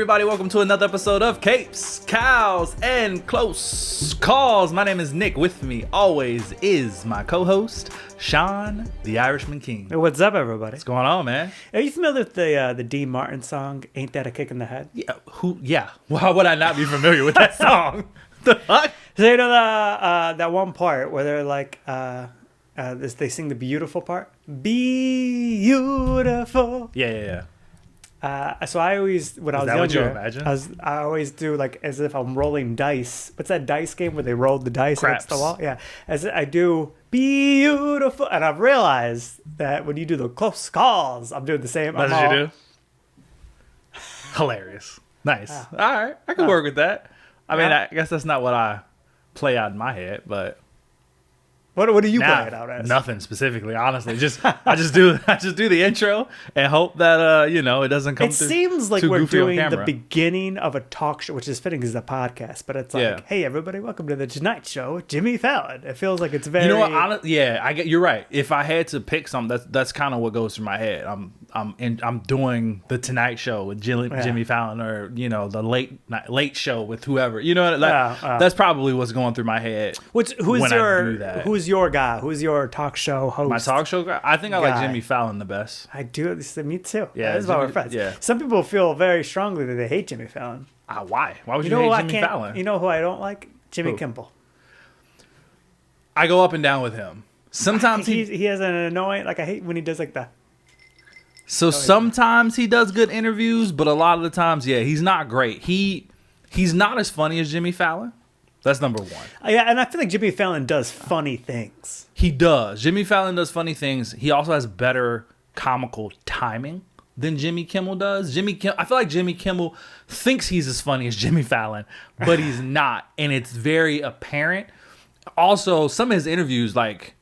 everybody? Welcome to another episode of Capes, Cows, and Close Calls. My name is Nick. With me always is my co-host, Sean, the Irishman King. Hey, what's up, everybody? What's going on, man? Are you familiar with the Dean Martin song, Ain't That a Kick in the Head? Yeah, yeah. Why would I not be familiar with that song? The fuck? So you know that one part where they're like, they sing the beautiful part? Beautiful. Yeah. So I always, when I was younger, what you imagine? I always do like as if I'm rolling dice. What's that dice game where they rolled the dice Craps. against the wall? Yeah, as I do beautiful, and I've realized that when you do the close calls, I'm doing the same. What did you do? Hilarious. Nice. All right, I can work with that. I mean, I guess that's not what I play out in my head, but. What do you play it out as? Nothing specifically, honestly. I just do the intro and hope that it doesn't come. It seems like we're doing the beginning of a talk show, which is fitting because it's a podcast. But it's like, hey everybody, welcome to the Tonight Show with Jimmy Fallon. It feels like it's very. You know what? You're right. If I had to pick something, that's kind of what goes through my head. I'm doing the Tonight Show with Jimmy Fallon, or the late show with whoever. That's probably what's going through my head. Who's your guy? Who's your talk show host? My talk show guy? I think I like Jimmy Fallon the best. I do. Me too. Yeah, that's why we're friends. Yeah. Some people feel very strongly that they hate Jimmy Fallon. Why? Why would you hate Jimmy Fallon? You know who I don't like? Jimmy Kimmel. I go up and down with him. Sometimes he has an annoying. Like I hate when he does like that. So sometimes he does good interviews, but a lot of the times, he's not great. He's not as funny as Jimmy Fallon. That's number one. Yeah, and I feel like Jimmy Fallon does funny things. He does. Jimmy Fallon does funny things. He also has better comical timing than Jimmy Kimmel does. I feel like Jimmy Kimmel thinks he's as funny as Jimmy Fallon, but he's not. And it's very apparent. Also, some of his interviews, like,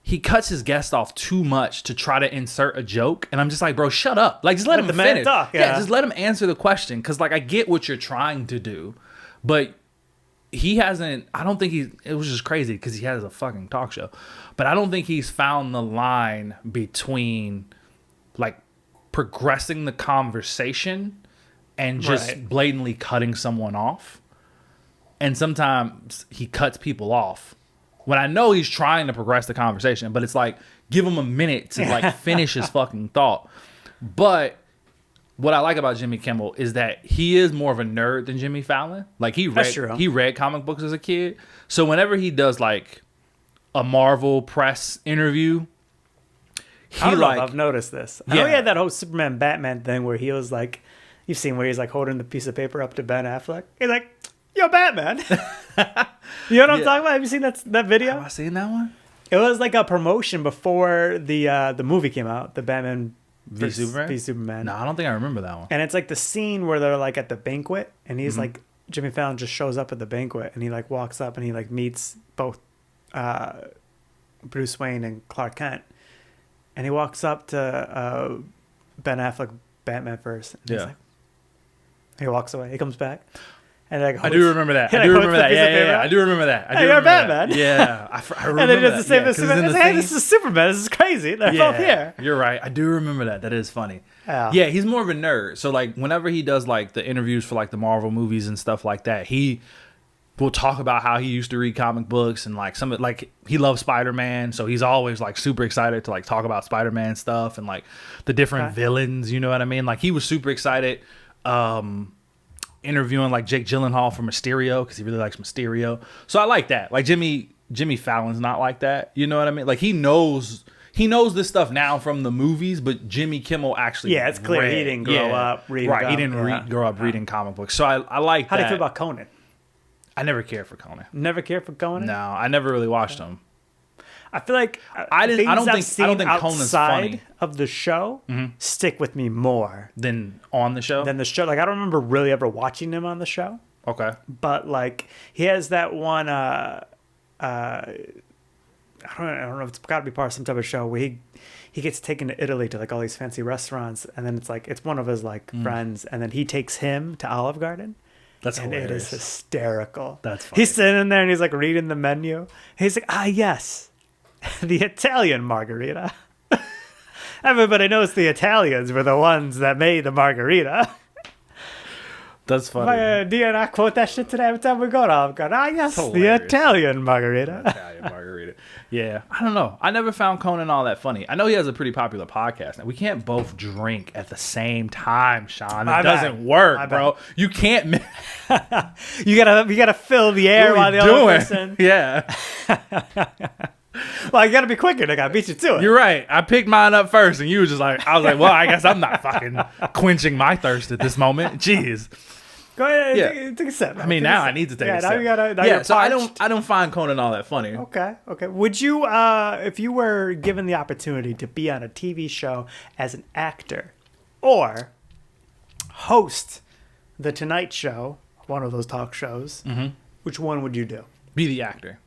he cuts his guest off too much to try to insert a joke. And I'm just like, bro, shut up. Like, just let him finish. Talk, yeah, just let him answer the question. Because, like, I get what you're trying to do. But he hasn't, I don't think it was just crazy because he has a fucking talk show. But I don't think he's found the line between, like, progressing the conversation and just blatantly cutting someone off. And sometimes he cuts people off when I know he's trying to progress the conversation, but it's like, give him a minute to like finish his fucking thought. But what I like about Jimmy Kimmel is that he is more of a nerd than Jimmy Fallon. Like he read comic books as a kid. So whenever he does like a Marvel press interview, I don't know if I've noticed this. I know he had that whole Superman Batman thing where he was like, you've seen where he's like holding the piece of paper up to Ben Affleck. He's like, yo, Batman. You know what I'm talking about? Have you seen that video? Have I seen that one? It was like a promotion before the movie came out, the Batman v Superman. No, I don't think I remember that one. And it's like the scene where they're like at the banquet, and he's like, Jimmy Fallon just shows up at the banquet, and he like walks up and he like meets both Bruce Wayne and Clark Kent, and he walks up to Ben Affleck, Batman first. And he's like, he walks away. He comes back. And I do remember that. I do remember that. Yeah. I do remember that. Hey, you're Batman. Yeah, I remember and then he does the same as Superman. Hey, this is Superman. This is crazy. They're both here. You're right. I do remember that. That is funny. Yeah, he's more of a nerd. So like whenever he does like the interviews for like the Marvel movies and stuff like that, he will talk about how he used to read comic books and like he loves Spider-Man, so he's always like super excited to like talk about Spider-Man stuff and like the different villains. You know what I mean? Like he was super excited. Interviewing like Jake Gyllenhaal for Mysterio because he really likes Mysterio. So I like that. Like Jimmy Fallon's not like that. You know what I mean? Like he knows this stuff now from the movies, but Jimmy Kimmel actually it's clear he didn't grow up reading. Right, he didn't grow up reading comic books. So I like How that. do you feel about Conan? I never cared for Conan. Never cared for Conan? No, I never really watched him. I feel like I don't think Conan's funny of the show stick with me more than on the show. Like I don't remember really ever watching him on the show. Okay, but like he has that one. I don't know. It's got to be part of some type of show where he gets taken to Italy to like all these fancy restaurants, and then it's one of his like friends, and then he takes him to Olive Garden. That's hilarious. It is hysterical. That's funny. He's sitting there and he's like reading the menu. He's like, yes. The Italian margarita. Everybody knows the Italians were the ones that made the margarita. That's funny. Do you not quote that shit today every time we go to Olive Garden? Ah, yes, the Italian margarita. Italian margarita. Yeah, I don't know. I never found Conan all that funny. I know he has a pretty popular podcast. Now, we can't both drink at the same time, Sean. It doesn't work, bro. You can't. you gotta fill the air while the other person. Yeah. Well, you gotta be quicker, nigga. I beat you to it. You're right. I picked mine up first, and you were just like, I was like, well, I guess I'm not fucking quenching my thirst at this moment. Jeez. Go ahead, take a sip. I mean, now I need to take a sip. Now you gotta. So I don't find Conan all that funny. Okay. Would you, if you were given the opportunity to be on a TV show as an actor, or host the Tonight Show, one of those talk shows, which one would you do? Be the actor.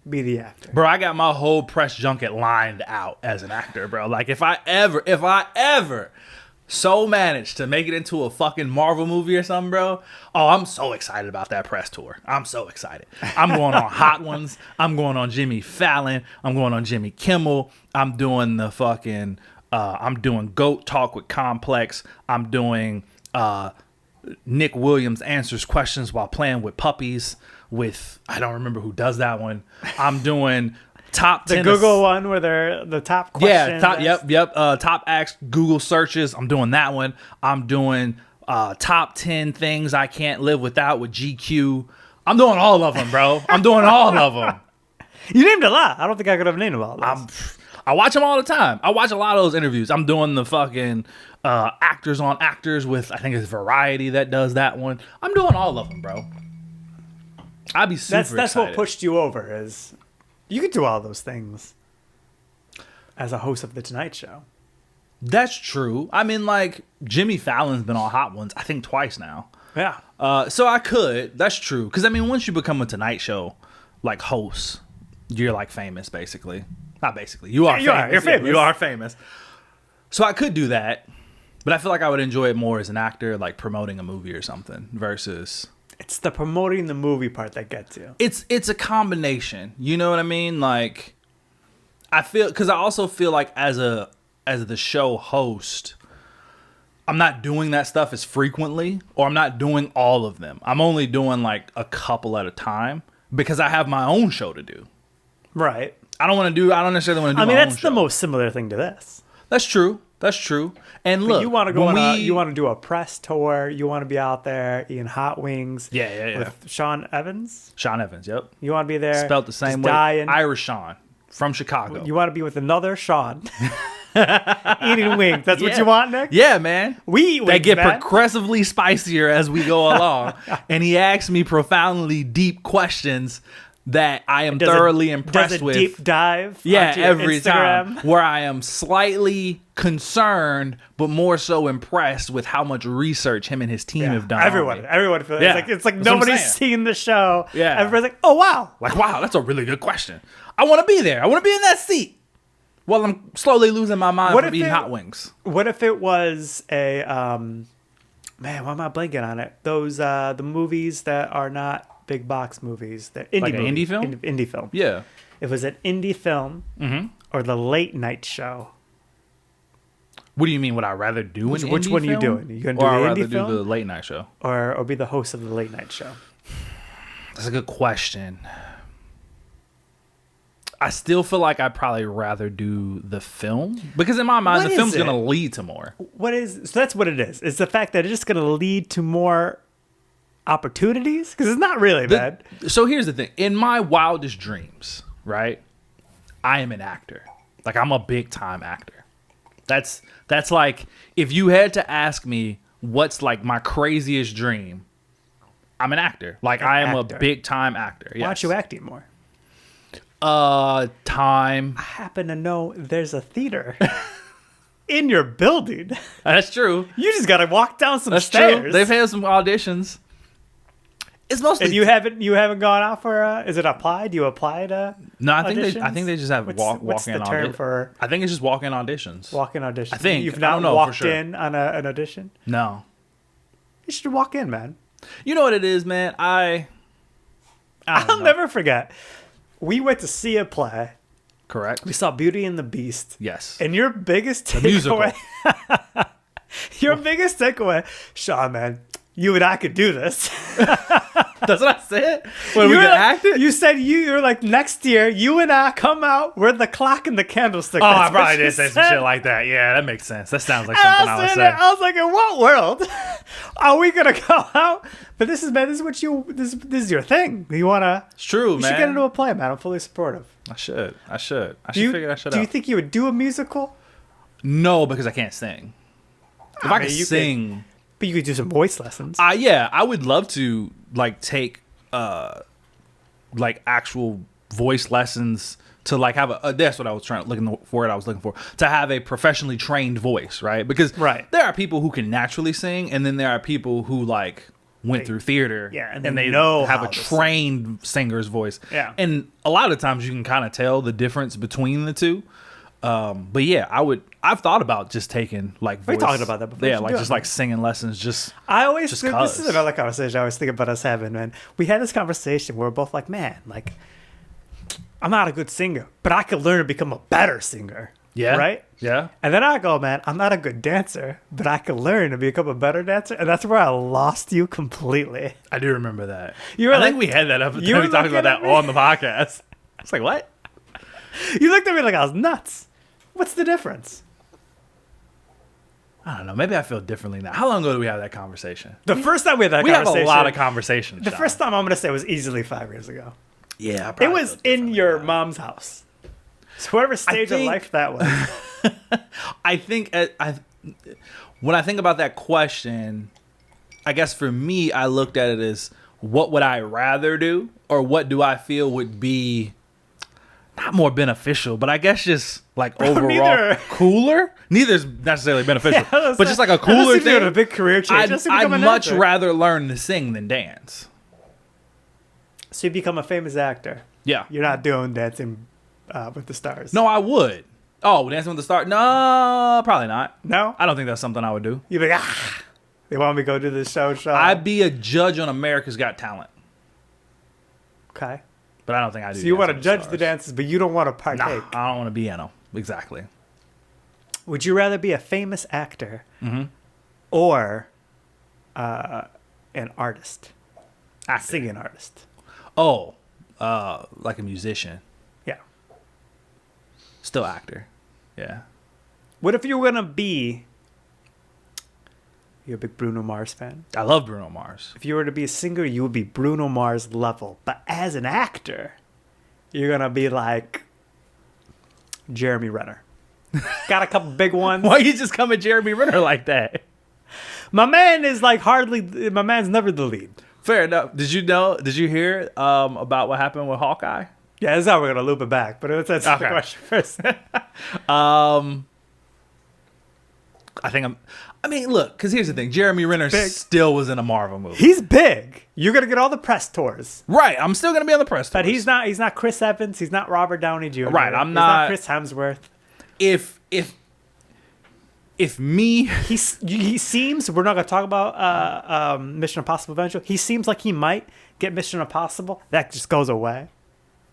Bro, I got my whole press junket lined out as an actor, bro. Like, if I ever so managed to make it into a fucking Marvel movie or something, bro, oh, I'm so excited about that press tour. I'm so excited. I'm going on Hot Ones. I'm going on Jimmy Fallon. I'm going on Jimmy Kimmel. I'm doing the fucking, I'm doing GOAT Talk with Complex. I'm doing Nick Williams answers questions while playing with puppies. With, I don't remember who does that one. I'm doing top 10. The Google one where they're the top questions. Yeah, top asked Google searches. I'm doing that one. I'm doing top 10 things I can't live without with GQ. I'm doing all of them, bro. I'm doing all of them. You named a lot. I don't think I could have named all of those. I watch them all the time. I watch a lot of those interviews. I'm doing the fucking actors on actors with, I think it's Variety that does that one. I'm doing all of them, bro. I'd be super excited. That's what pushed you over, is you could do all those things as a host of the Tonight Show. That's true. I mean, like, Jimmy Fallon's been on Hot Ones, I think twice now. Yeah. So I could. That's true. Because, I mean, once you become a Tonight Show, like, host, you're, like, famous, basically. Not basically. You are famous. You're famous. You are famous. So I could do that. But I feel like I would enjoy it more as an actor, like, promoting a movie or something, versus... It's the promoting the movie part that gets you. It's a combination. You know what I mean? Like, I feel, because I also feel like as the show host, I'm not doing that stuff as frequently, or I'm not doing all of them. I'm only doing like a couple at a time because I have my own show to do. Right. I don't necessarily want to do. I mean, my own that's show. the most similar thing to this. That's true. And look, you want to go you want to do a press tour. You want to be out there eating hot wings. Yeah. With Sean Evans. Sean Evans. Yep. You want to be there. Spelled the same way. Dying. Irish Sean from Chicago. You want to be with another Sean. Eating wings. That's what you want, Nick? Yeah, man. We eat wings, they get progressively spicier as we go along. And he asks me profoundly deep questions that I am thoroughly impressed with. Deep dive. Yeah, every Instagram. time. Where I am slightly concerned, but more so impressed with how much research him and his team have done. Everyone feels it's like nobody's seen the show. Yeah. Everybody's like, oh wow. Like, wow, that's a really good question. I want to be there. I want to be in that seat. Well, I'm slowly losing my mind from eating hot wings. What if it was a man, why am I blanking on it? Those the movies that are not big box movies, that indie like an indie film? Indie film. Yeah. If it was an indie film or the late night show. What do you mean? Would I rather do an indie film? Which one are you doing? Are you going to do the indie film? Or do the late night show? Or be the host of the late night show? That's a good question. I still feel like I'd probably rather do the film. Because in my mind, the film's going to lead to more. So that's what it is. It's the fact that it's just going to lead to more opportunities, because it's not really bad. So here's the thing. In my wildest dreams, right, I am an actor. Like, I'm a big time actor. That's like, if you had to ask me what's like my craziest dream, I'm an actor. Like, I am a big time actor. Yes. Why aren't you acting more? Time. I happen to know there's a theater in your building. That's true. You just got to walk down some stairs. True. They've had some auditions. It's mostly. And you haven't gone out for? Is it applied? You applied? No, I think they just have walk-in auditions. For? I think it's just walk-in auditions. Walk-in auditions. I think you've not walked in on an audition. No. You should walk in, man. You know what it is, man. I'll never forget. We went to see a play. Correct. We saw Beauty and the Beast. Yes. And your biggest takeaway. Your biggest takeaway, Sean, man. you and I could do this. That's what I said. When we could act it? You said you're like, next year, you and I come out, we're the clock and the candlestick. Oh, I probably did say some shit like that. Yeah, that makes sense. That sounds like something I would say. I was like, in what world are we going to go out? But this is what this is your thing. You want to... It's true, man. You should get into a play, man. I'm fully supportive. I should figure that shit out. Do you think you would do a musical? No, because I can't sing. If I could sing... But you could do some voice lessons. Yeah, I would love to like take like actual voice lessons to like have that's what I was looking for to have a professionally trained voice, right? Because there are people who can naturally sing, and then there are people who like went through theater, and they have a trained singer's voice. Yeah, and a lot of times you can kind of tell the difference between the two. But yeah, I've thought about just taking like voice. We talked about that before. Yeah, like just like singing lessons. This is another conversation I always think about us having, man. We had this conversation where we're both like, man, like I'm not a good singer, but I could learn to become a better singer. Yeah. Right? Yeah. And then I go, man, I'm not a good dancer, but I could learn to become a better dancer. And that's where I lost you completely. I do remember that. I think we had that up. We talked about that on the podcast. I was like, what? You looked at me like I was nuts. What's the difference? I don't know. Maybe I feel differently now. How long ago did we have that conversation? The first time we had that conversation. We have a lot of conversations. The first time I'm going to say was easily 5 years ago. Yeah. It was in your mom's house. So whatever stage of life that was. I think when I think about that question, I guess for me, I looked at it as what would I rather do, or what do I feel would be not more beneficial, but I guess just like overall cooler. Neither's necessarily beneficial, but just like a cooler thing. A big career change. I'd much rather learn to sing than dance. So you become a famous actor. Yeah. You're not doing Dancing with the Stars. No, I would. Oh, Dancing with the Stars? No, probably not. No? I don't think that's something I would do. You'd be like, they want me to go do this show. I'd be a judge on America's Got Talent. Okay. But I don't think I do. So you want to judge the dances, but you don't want to partake. Nah, I don't want to be in them. Exactly. Would you rather be a famous actor or an artist? A singing artist. Oh, like a musician. Yeah. Still actor. Yeah. What if you were going to be... You're a big Bruno Mars fan? I love Bruno Mars. If you were to be a singer, you would be Bruno Mars level. But as an actor, you're going to be like Jeremy Renner. Got a couple big ones. Why you just come at Jeremy Renner like that? My man is like my man's never the lead. Fair enough. Did you hear about what happened with Hawkeye? Yeah, that's how we're going to loop it back. But let's answer the question first. I mean, look, because here's the thing. Jeremy Renner still was in a Marvel movie. He's big. You're going to get all the press tours. Right. I'm still going to be on the press tours. But he's not Chris Evans. He's not Robert Downey Jr. Right. He's not Chris Hemsworth. If me... He seems... We're not going to talk about Mission Impossible eventually. He seems like he might get Mission Impossible. That just goes away.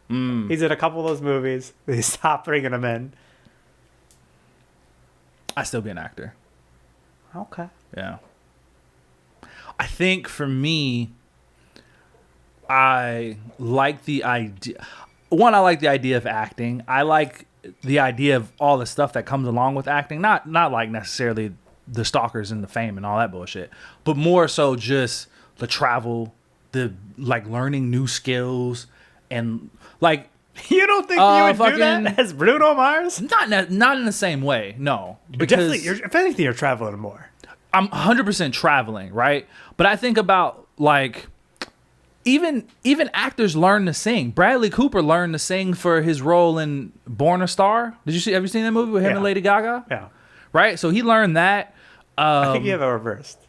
He's in a couple of those movies. They stop bringing him in. I'd still be an actor. Okay. Yeah. I think for me, I like the idea. One, I like the idea of acting. I like the idea of all the stuff that comes along with acting. Not like necessarily the stalkers and the fame and all that bullshit, but more so just the travel, the like learning new skills, and like. You don't think you would do that as Bruno Mars? Not in the same way, no. Because if anything, you're traveling more. I'm 100% traveling, right? But I think about like even actors learn to sing. Bradley Cooper learned to sing for his role in Born a Star. Have you seen that movie with him and Lady Gaga? Yeah. Right? So he learned that. I think you have it reversed.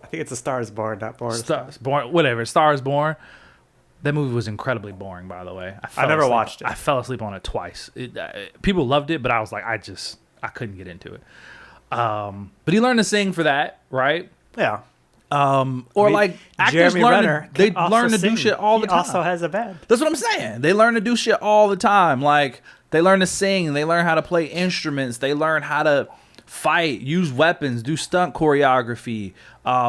I think it's A Star is Born, not Born. Whatever. Star is Born. That movie was incredibly boring, by the way. I never watched it. I fell asleep on it twice. People loved it, but I was like, I couldn't get into it. But he learned to sing for that, right? Yeah. Like actors learn to do shit all the time. He also has a band. That's what I'm saying. They learn to do shit all the time. Like they learn to sing. They learn how to play instruments. They learn how to fight, use weapons, do stunt choreography.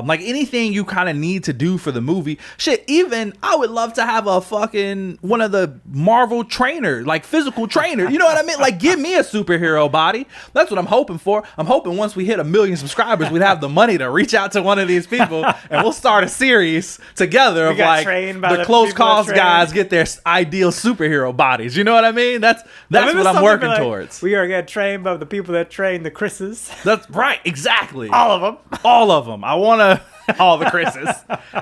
like anything you kind of need to do for the movie. Shit, even I would love to have a fucking one of the Marvel trainer, like physical trainer. You know what I mean? Like, give me a superhero body. That's what I'm hoping for. I'm hoping once we hit 1 million subscribers, we'd have the money to reach out to one of these people and we'll start a series together of like the close calls guys get their ideal superhero bodies. You know what I mean? That's what I'm working towards. We are getting trained by the people that train the Chris's. That's right. Exactly. All of them. All of them. I want to all the Chris's.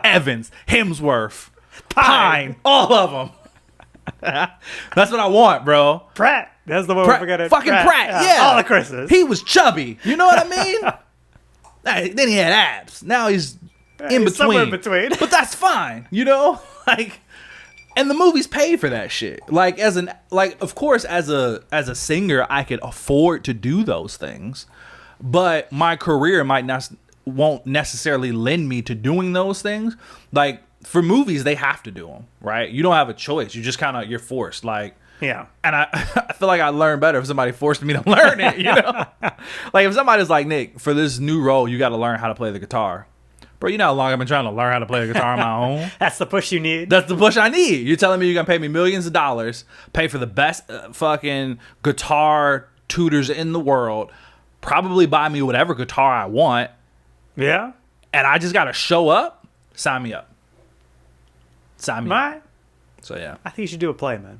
Evans, Hemsworth, Pine, all of them. That's what I want, bro. Pratt. That's the one we're forgetting. Fucking Pratt. Yeah. All the Chris's. He was chubby. You know what I mean? Then he had abs. Now he's in between. Somewhere in between. But that's fine. You know? Like, and the movie's paid for that shit. Like, of course, as a singer, I could afford to do those things. But my career won't necessarily lend me to doing those things. Like, for movies, they have to do them, right? You don't have a choice. You just you're forced. Like, yeah. And I feel like I'd learn better if somebody forced me to learn it, you know? Like, if somebody's like, Nick, for this new role, you got to learn how to play the guitar. Bro, you know how long I've been trying to learn how to play the guitar on my own? That's the push you need. That's the push I need. You're telling me you're going to pay me millions of dollars, pay for the best fucking guitar tutors in the world, probably buy me whatever guitar I want. Yeah. And I just got to show up? Sign me up. Sign me up. So, yeah. I think you should do a play, man.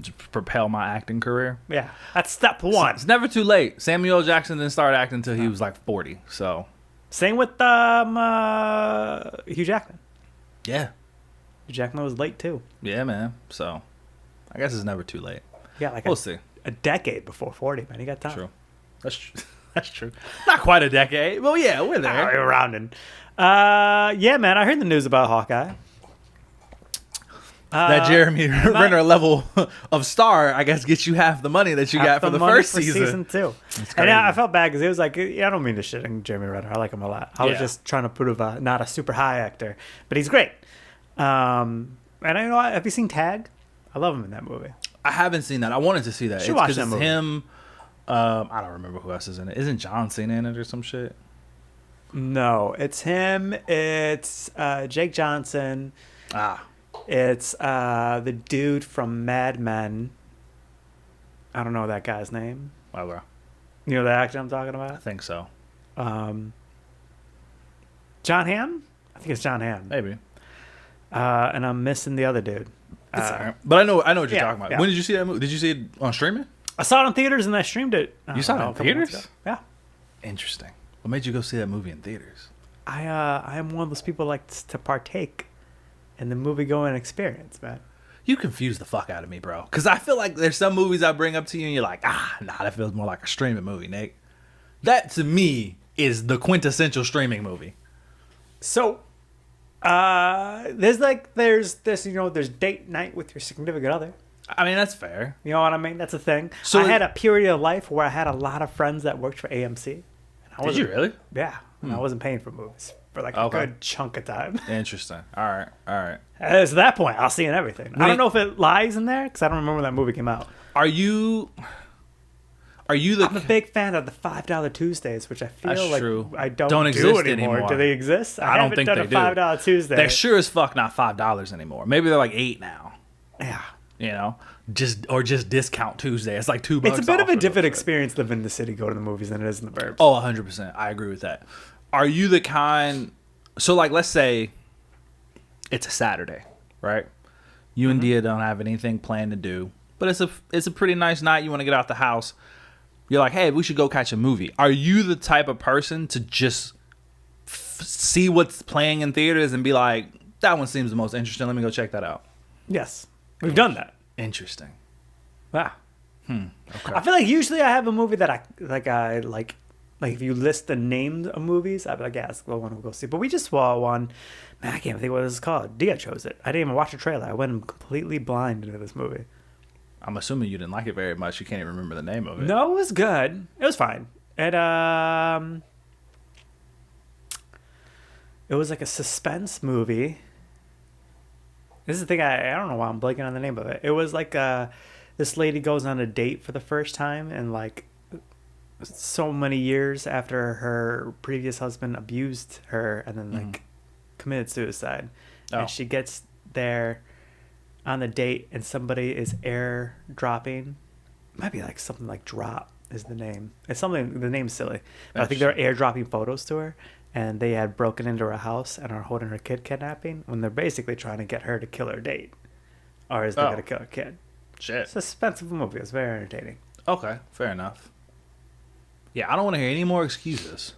To propel my acting career. Yeah. That's step one. It's never too late. Samuel L. Jackson didn't start acting until he was like 40. So. Same with Hugh Jackman. Yeah. Hugh Jackman was late, too. Yeah, man. So, I guess it's never too late. Yeah, like we'll see. A decade before 40, man. He got time. True. That's true. That's true. Not quite a decade. Well, yeah, we're there. We're rounding. Yeah, man. I heard the news about Hawkeye. That Jeremy Renner level of star, I guess, gets you half the money that you got for the first season. Season 2. And I felt bad because it was like, I don't mean to shit on Jeremy Renner. I like him a lot. I was just trying to prove not a super high actor, but he's great. And I know, have you seen Tag? I love him in that movie. I haven't seen that. I wanted to see that. You should watch that movie. It's him. I don't remember who else is in it. Isn't John Cena in it or some shit? No, it's him. It's Jake Johnson. It's the dude from Mad Men. I don't know that guy's name. Wow, bro. You know the actor I'm talking about? I think so. John Hamm? I think it's John Hamm. Maybe. And I'm missing the other dude. But I know what you're talking about. Yeah. When did you see that movie? Did you see it on streaming? I saw it in theaters and I streamed it. You saw it in theaters? Yeah. Interesting. What made you go see that movie in theaters? I am one of those people who likes to partake in the movie-going experience, man. You confuse the fuck out of me, bro. Because I feel like there's some movies I bring up to you and you're like, that feels more like a streaming movie, Nick. That, to me, is the quintessential streaming movie. So, there's date night with your significant other. I mean, that's fair. You know what I mean? That's a thing. So I had a period of life where I had a lot of friends that worked for AMC. Did you really? Yeah. And I wasn't paying for movies for like a good chunk of time. Interesting. All right. At that point, I'll see in everything. I don't know if it lies in there because I don't remember when that movie came out. Are you I'm a big fan of the $5 Tuesdays, which I feel like true. I don't exist anymore. Do they exist? I don't think they do. $5 Tuesday. They're sure as fuck not $5 anymore. Maybe they're like $8 now. Yeah. You know, just discount Tuesday. It's like $2. It's a bit of a different experience living in the city, go to the movies, than it is in the burbs. Oh, 100%. I agree with that. Are you the kind? So, like, let's say it's a Saturday, right? You and Dia don't have anything planned to do, but it's a pretty nice night. You want to get out the house. You're like, hey, we should go catch a movie. Are you the type of person to just see what's playing in theaters and be like, that one seems the most interesting. Let me go check that out. Yes. We've done that. Interesting. Wow. Okay. I feel like usually I have a movie that I like if you list the names of movies, I'd be like, yeah, that's the one we'll go see. But we just saw one. Man, I can't think what this is called. Dia chose it. I didn't even watch the trailer. I went completely blind into this movie. I'm assuming you didn't like it very much. You can't even remember the name of it. No, it was good. It was fine. It was like a suspense movie. This is the thing, I don't know why I'm blanking on the name of it. It was like this lady goes on a date for the first time and like so many years after her previous husband abused her and then like committed suicide. And she gets there on the date and somebody is airdropping. It might be like something like Drop is the name. It's something, the name's silly. But I think they're airdropping photos to her, and they had broken into her house and are holding her kid kidnapping when they're basically trying to get her to kill her date. Or is they going to kill her kid? Shit. It's a suspensive movie. It's very entertaining. Okay, fair enough. Yeah, I don't want to hear any more excuses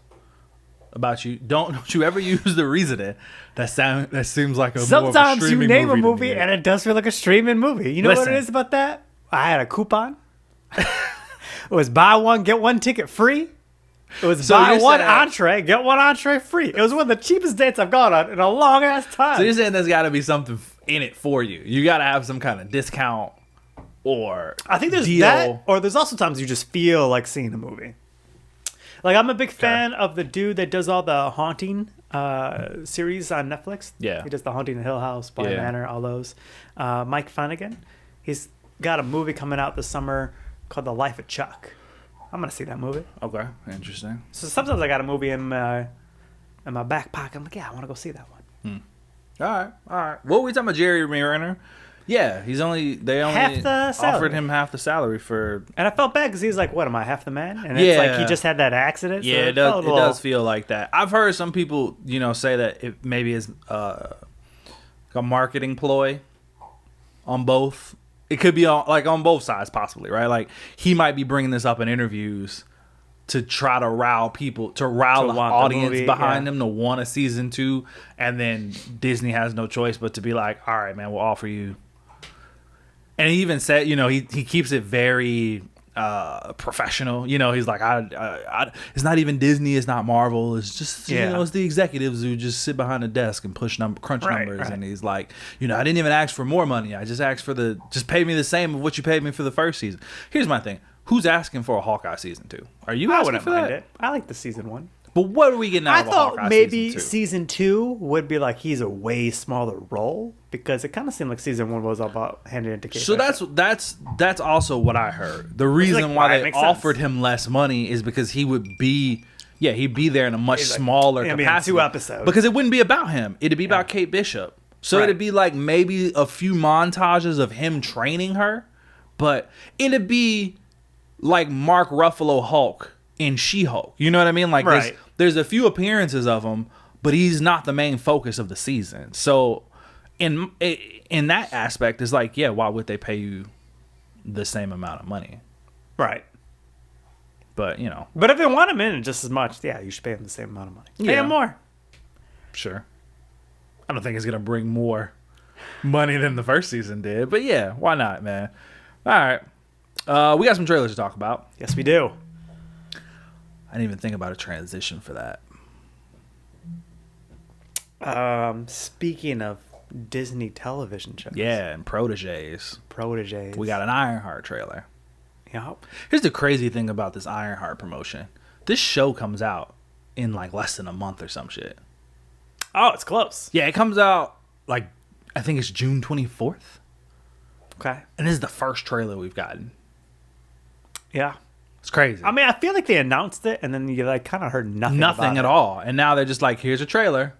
about you. Don't you ever use the reasoning that seems like a sometimes more of a streaming you name movie a movie and it does feel like a streaming movie. You know what it is about that? I had a coupon. It was buy one get one ticket free. It was buy one entree get one entree free. It was one of the cheapest dates I've gone on in a long ass time. So you're saying there's got to be something in it for you. You got to have some kind of discount or I think there's deal. that, or there's also times you just feel like seeing a movie. Like I'm a big fan of the dude that does all the haunting series on Netflix. Yeah, he does the Haunting of Hill House, Bly Manor, all those. Mike Flanagan, he's got a movie coming out this summer called The Life of Chuck. I'm gonna see that movie. Okay, interesting. So sometimes I got a movie in my back pocket. I'm like, yeah, I want to go see that one. All right. What were we talking about, Jeremy Renner? Yeah, they only offered him half the salary for. And I felt bad because he's like, what am I, half the man? And it's like he just had that accident. Yeah, so it does feel like that. I've heard some people, say that it maybe is a marketing ploy on both. It could be on both sides, possibly, right? Like he might be bringing this up in interviews to try to rile people, to rile the audience behind him to want a season 2, and then Disney has no choice but to be like, all right, man, we'll offer you. And he even said, he keeps it very professional. He's like, it's not even Disney, it's not Marvel, it's just it's the executives who just sit behind a desk and crunch numbers. Right. And he's like, I didn't even ask for more money. I just asked for just pay me the same of what you paid me for the first season. Here's my thing: who's asking for a Hawkeye season 2? Are you? I wouldn't mind it. I like the season 1. But what are we getting out of a Hawkeye season 2? I thought maybe season 2 would be like he's a way smaller role, because it kind of seemed like season 1 was all about handing it to Kate. So that's also what I heard. The reason why they offered him less money is because he would be he'd be there in a much smaller capacity. 2 episodes. Because it wouldn't be about him. It'd be about Kate Bishop. So it'd be like maybe a few montages of him training her, but it'd be like Mark Ruffalo Hulk in She-Hulk. You know what I mean? Like there's a few appearances of him, but he's not the main focus of the season. So in that aspect, it's like, why would they pay you the same amount of money? Right. But, But if they want him in just as much, you should pay him the same amount of money. Pay him more. Sure. I don't think it's going to bring more money than the first season did. But why not, man? All right. We got some trailers to talk about. Yes, we do. I didn't even think about a transition for that. Speaking of Disney television shows. Yeah, and proteges. We got an Ironheart trailer. Yep. Here's the crazy thing about this Ironheart promotion. This show comes out in like less than a month or some shit. Oh, it's close. Yeah, it comes out like, I think it's June 24th. Okay. And this is the first trailer we've gotten. Yeah. It's crazy. I mean, I feel like they announced it and then you like kind of heard nothing at all. And now they're just like, here's a trailer.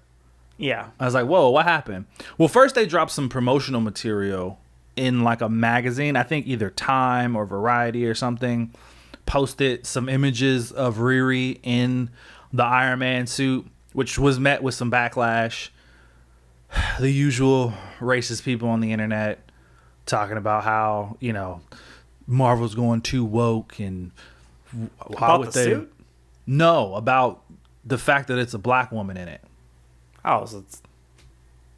Yeah. I was like, whoa, what happened? Well, first they dropped some promotional material in like a magazine. I think either Time or Variety or something posted some images of Riri in the Iron Man suit, which was met with some backlash. The usual racist people on the internet talking about how, Marvel's going too woke and how would they suit? No, about the fact that it's a black woman in it. Oh, so it's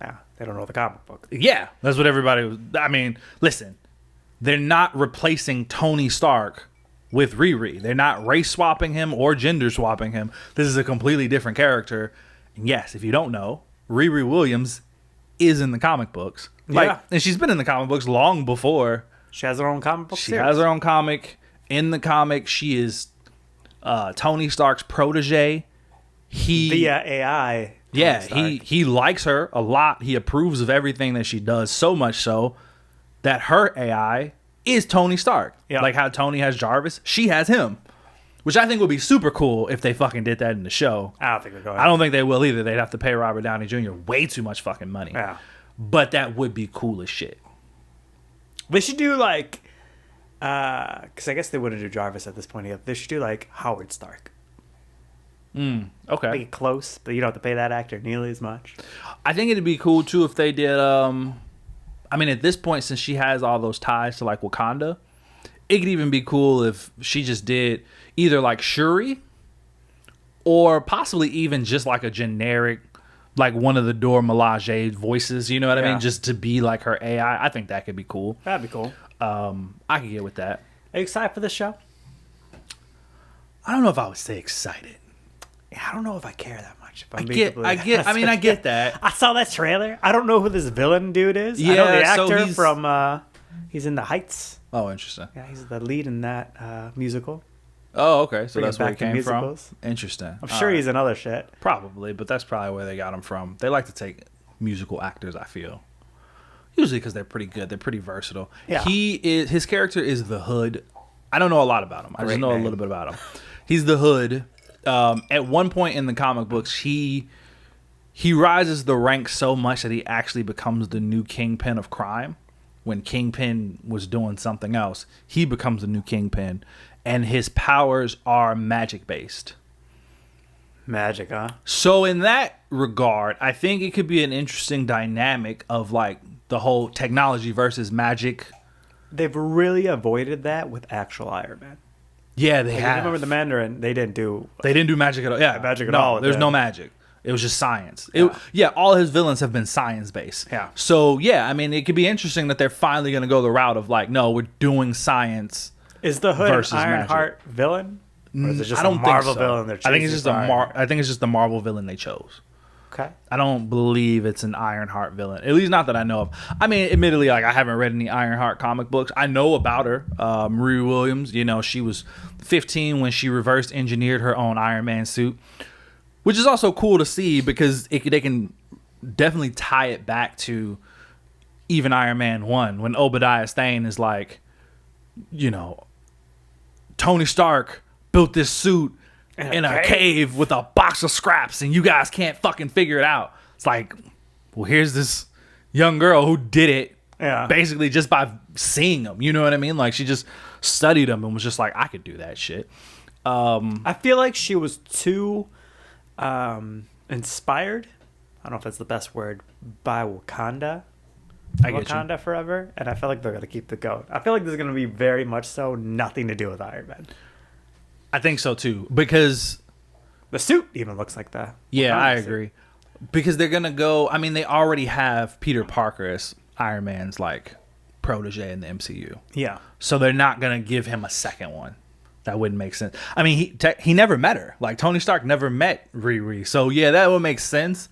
they don't know the comic book. Yeah, that's what everybody was. I mean, listen, they're not replacing Tony Stark with Riri. They're not race swapping him or gender swapping him. This is a completely different character. And yes, if you don't know, Riri Williams is in the comic books. And she's been in the comic books long before. She has her own comic book. She has her own comic. In the comic, she is Tony Stark's protege. Via AI. Yeah, he likes her a lot. He approves of everything that she does, so much so that her AI is Tony Stark. Yep. Like how Tony has Jarvis, she has him. Which I think would be super cool if they fucking did that in the show. I don't think they're going. I don't think they will either. They'd have to pay Robert Downey Jr. way too much fucking money. Yeah. But that would be cool as shit. They should do like, because I guess they wouldn't do Jarvis at this point yet. They should do like Howard Stark. Okay. Make it close, but you don't have to pay that actor nearly as much. I think it'd be cool too if they did. I mean, at this point, since she has all those ties to like Wakanda, it could even be cool if she just did either like Shuri, or possibly even just like a generic, like one of the Dora Milaje voices. You know what I mean? Just to be like her AI. I think that could be cool. That'd be cool. I could get with that. Are you excited for this show? I don't know if I would say excited. Yeah, I don't know if I care that much. If I get that. I saw that trailer. I don't know who this villain dude is. Yeah, I know the actor so from he's in The Heights. Oh, interesting. Yeah, he's the lead in that musical. Oh, okay. So Bring that's it where he back to came from. musicals. Interesting. I'm sure he's in other shit. Probably, but that's probably where they got him from. They like to take musical actors, I feel. Usually because they're pretty good. They're pretty versatile. Yeah. His character is the Hood. I don't know a lot about him. I just know name. a little bit about him. He's the Hood. At one point in the comic books, he rises the rank so much that he actually becomes the new kingpin of crime. When Kingpin was doing something else, he becomes the new kingpin, and his powers are magic based. Magic, huh? So in that regard, I think it could be an interesting dynamic of like the whole technology versus magic. They've really avoided that with actual Iron Man. Yeah, they Like, have. you remember the Mandarin? They didn't do magic at all. Yeah, magic at all. There's no magic. It was just science. All his villains have been science based. Yeah. So yeah, I mean, it could be interesting that they're finally going to go the route of like, no, we're doing science. Is the Hood an versus Ironheart villain? Or is it just I don't a Marvel think so. villain? They're I think it's chasing just for I think it's just the Marvel villain they chose. Okay. I don't believe it's an Ironheart villain. At least not that I know of. I mean, admittedly, like I haven't read any Ironheart comic books. I know about her, Marie Williams. You know, she was 15 when she reverse engineered her own Iron Man suit, which is also cool to see because they can definitely tie it back to even Iron Man 1 when Obadiah Stane is like, you know, Tony Stark built this suit in a cave with a box of scraps and you guys can't fucking figure it out. It's like, well, here's this young girl who did it basically just by seeing them. You know what I mean? Like she just studied them and was just like, I could do that shit. I feel like she was too inspired. I don't know if that's the best word, by Wakanda. Wakanda forever. And I feel like they're going to keep the goat. I feel like there's going to be very much so nothing to do with Iron Man. I think so too, because the suit even looks like that. Yeah, I agree. Because they're gonna go. I mean, they already have Peter Parker as Iron Man's like protege in the MCU. Yeah. So they're not gonna give him a second one. That wouldn't make sense. I mean, he never met her. Like Tony Stark never met Riri. So yeah, that would make sense.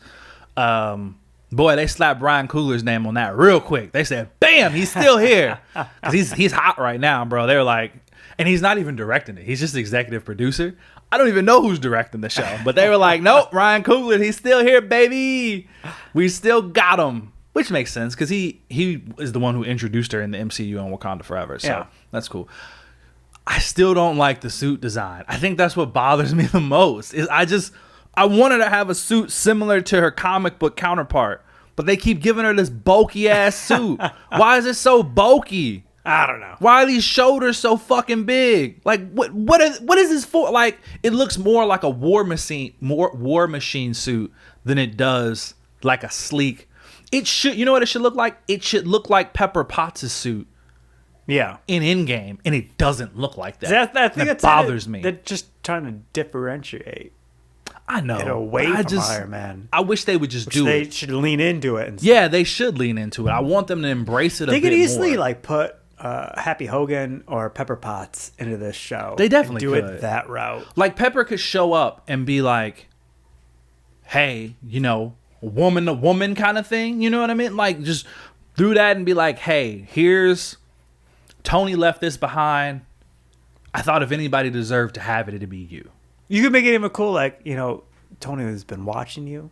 Boy, they slapped Brian Coogler's name on that real quick. They said, "Bam, he's still here." 'Cause he's hot right now, bro. They were like. And he's not even directing it. He's just the executive producer. I don't even know who's directing the show. But they were like, nope, Ryan Coogler, he's still here, baby. We still got him. Which makes sense because he is the one who introduced her in the MCU and Wakanda Forever. So that's cool. I still don't like the suit design. I think that's what bothers me the most. I want her to have a suit similar to her comic book counterpart. But they keep giving her this bulky ass suit. Why is it so bulky? I don't know. Why are these shoulders so fucking big? Like what is this for? Like it looks more like a war machine suit than it does like a sleek. It should, you know what it should look like? It should look like Pepper Potts' suit. Yeah. In Endgame, and it doesn't look like that. I think that bothers me. They're just trying to differentiate. I know. It away from Iron Man. I wish they would just do it. They should lean into it. Yeah, they should lean into it. I want them to embrace it a bit more. They could easily like put Happy Hogan or Pepper Potts into this show. They definitely do could. It that route. Like Pepper could show up and be like, "Hey, you know, woman to woman kind of thing." You know what I mean? Like just do that and be like, "Hey, here's Tony left this behind. I thought if anybody deserved to have it, it'd be you." You could make it even cool, like, you know, Tony has been watching you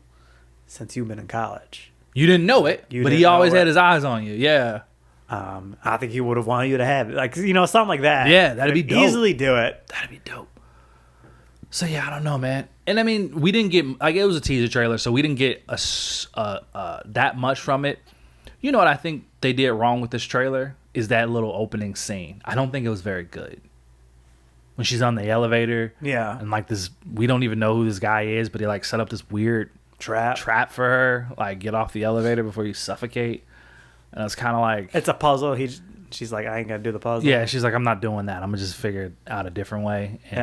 since you've been in college. You didn't know it, but he always had his eyes on you. Yeah. I think he would have wanted you to have it. Like, you know, something like that. Yeah, that'd be dope. Easily do it. That'd be dope. So yeah, I don't know, man. And I mean, we didn't get like it was a teaser trailer, so we didn't get that much from it. You know what I think they did wrong with this trailer is that little opening scene. I don't think it was very good. When she's on the elevator, yeah, and like this, we don't even know who this guy is, but he like set up this weird trap for her, like get off the elevator before you suffocate. And it's kind of like it's a puzzle. She's like, I ain't gonna do the puzzle. Yeah, she's like, I'm not doing that. I'm gonna just figure it out a different way. And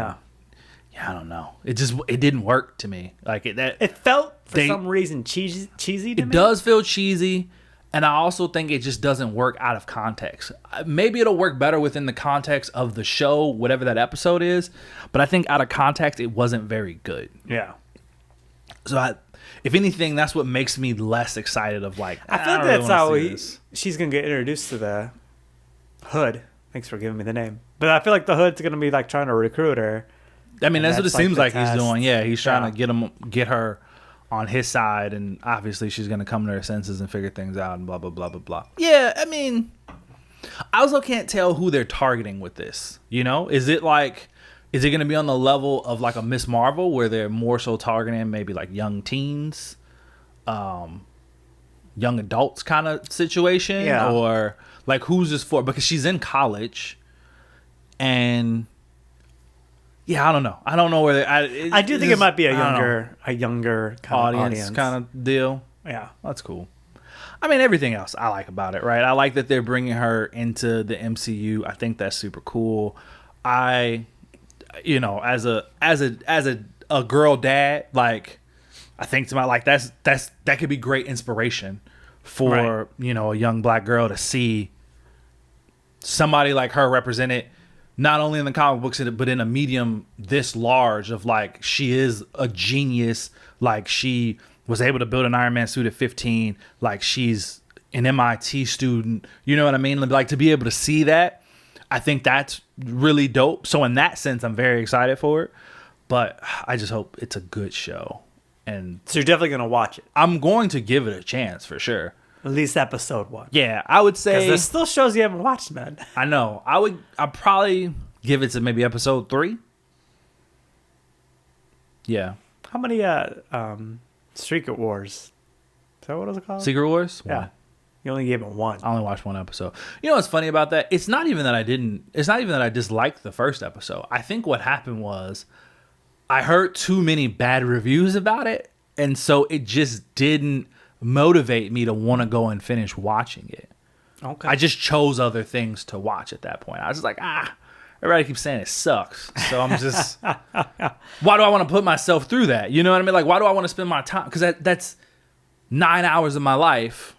yeah, I don't know. It didn't work to me. Like it felt for some reason cheesy to me. It does feel cheesy, and I also think it just doesn't work out of context. Maybe it'll work better within the context of the show, whatever that episode is. But I think out of context, it wasn't very good. Yeah. So if anything, that's what makes me less excited. Of like, I feel like that's how she's gonna get introduced to the Hood. Thanks for giving me the name. But I feel like the Hood's gonna be like trying to recruit her. I mean, that's what it seems like he's doing. Yeah, he's trying to get her on his side, and obviously she's going to come to her senses and figure things out and blah, blah, blah, blah, blah. Yeah, I mean, I also can't tell who they're targeting with this. You know, is it going to be on the level of like a Miss Marvel where they're more so targeting maybe like young teens, young adults kind of situation? Yeah. Or like who's this for? Because she's in college and... Yeah, I don't know. I don't know where I do think it might be a younger kind of audience kind of deal. Yeah, that's cool. I mean, everything else I like about it, right? I like that they're bringing her into the MCU. I think that's super cool. As a girl dad, like I think to my like that could be great inspiration for a young black girl to see somebody like her represented. Not only in the comic books, but in a medium this large of like, she is a genius. Like she was able to build an Iron Man suit at 15. Like she's an MIT student. You know what I mean? Like to be able to see that, I think that's really dope. So in that sense, I'm very excited for it. But I just hope it's a good show. And so you're definitely going to watch it. I'm going to give it a chance for sure. At least episode 1. Yeah, I would say... Because there's still shows you haven't watched, man. I know. I'd probably give it to maybe episode 3. Yeah. How many Secret Wars? Is that what it was called? Secret Wars? Yeah. You only gave it 1. I only watched 1 episode. You know what's funny about that? It's not even that I disliked the first episode. I think what happened was I heard too many bad reviews about it, and so it just didn't motivate me to want to go and finish watching it. Okay. I just chose other things to watch at that point. I was just like, everybody keeps saying it sucks. So I'm just, why do I want to put myself through that? You know what I mean? Like, why do I want to spend my time? Because that's 9 hours of my life